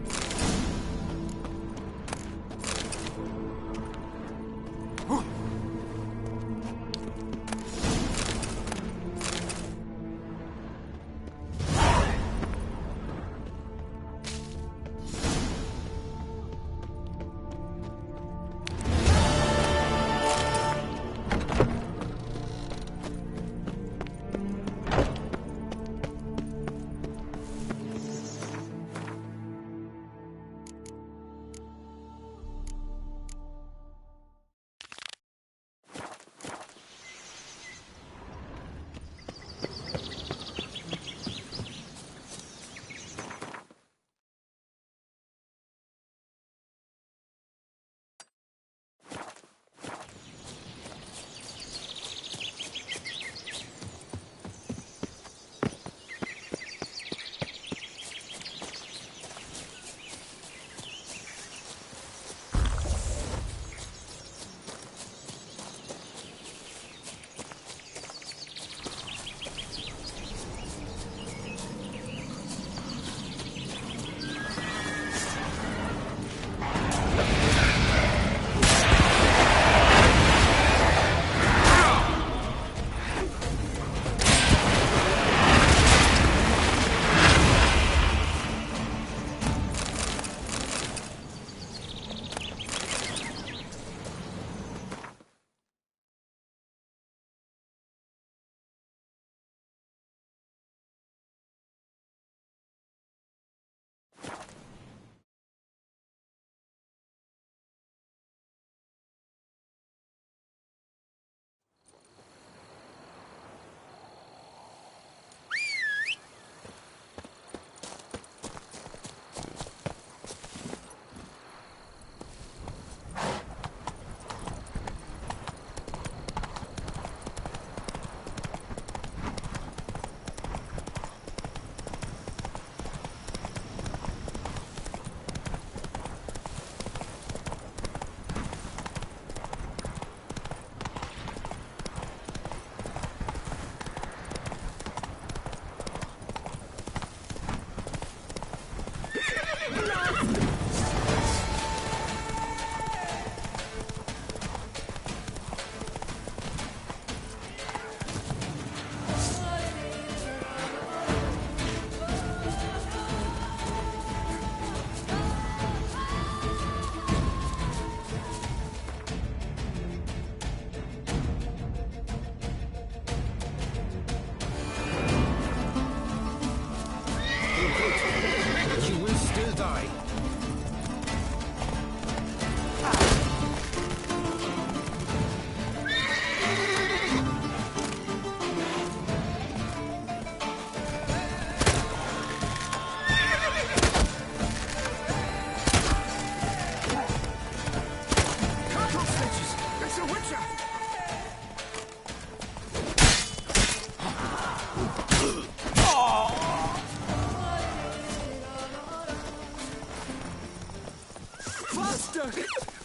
Faster!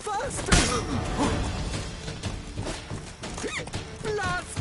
Faster! Blast!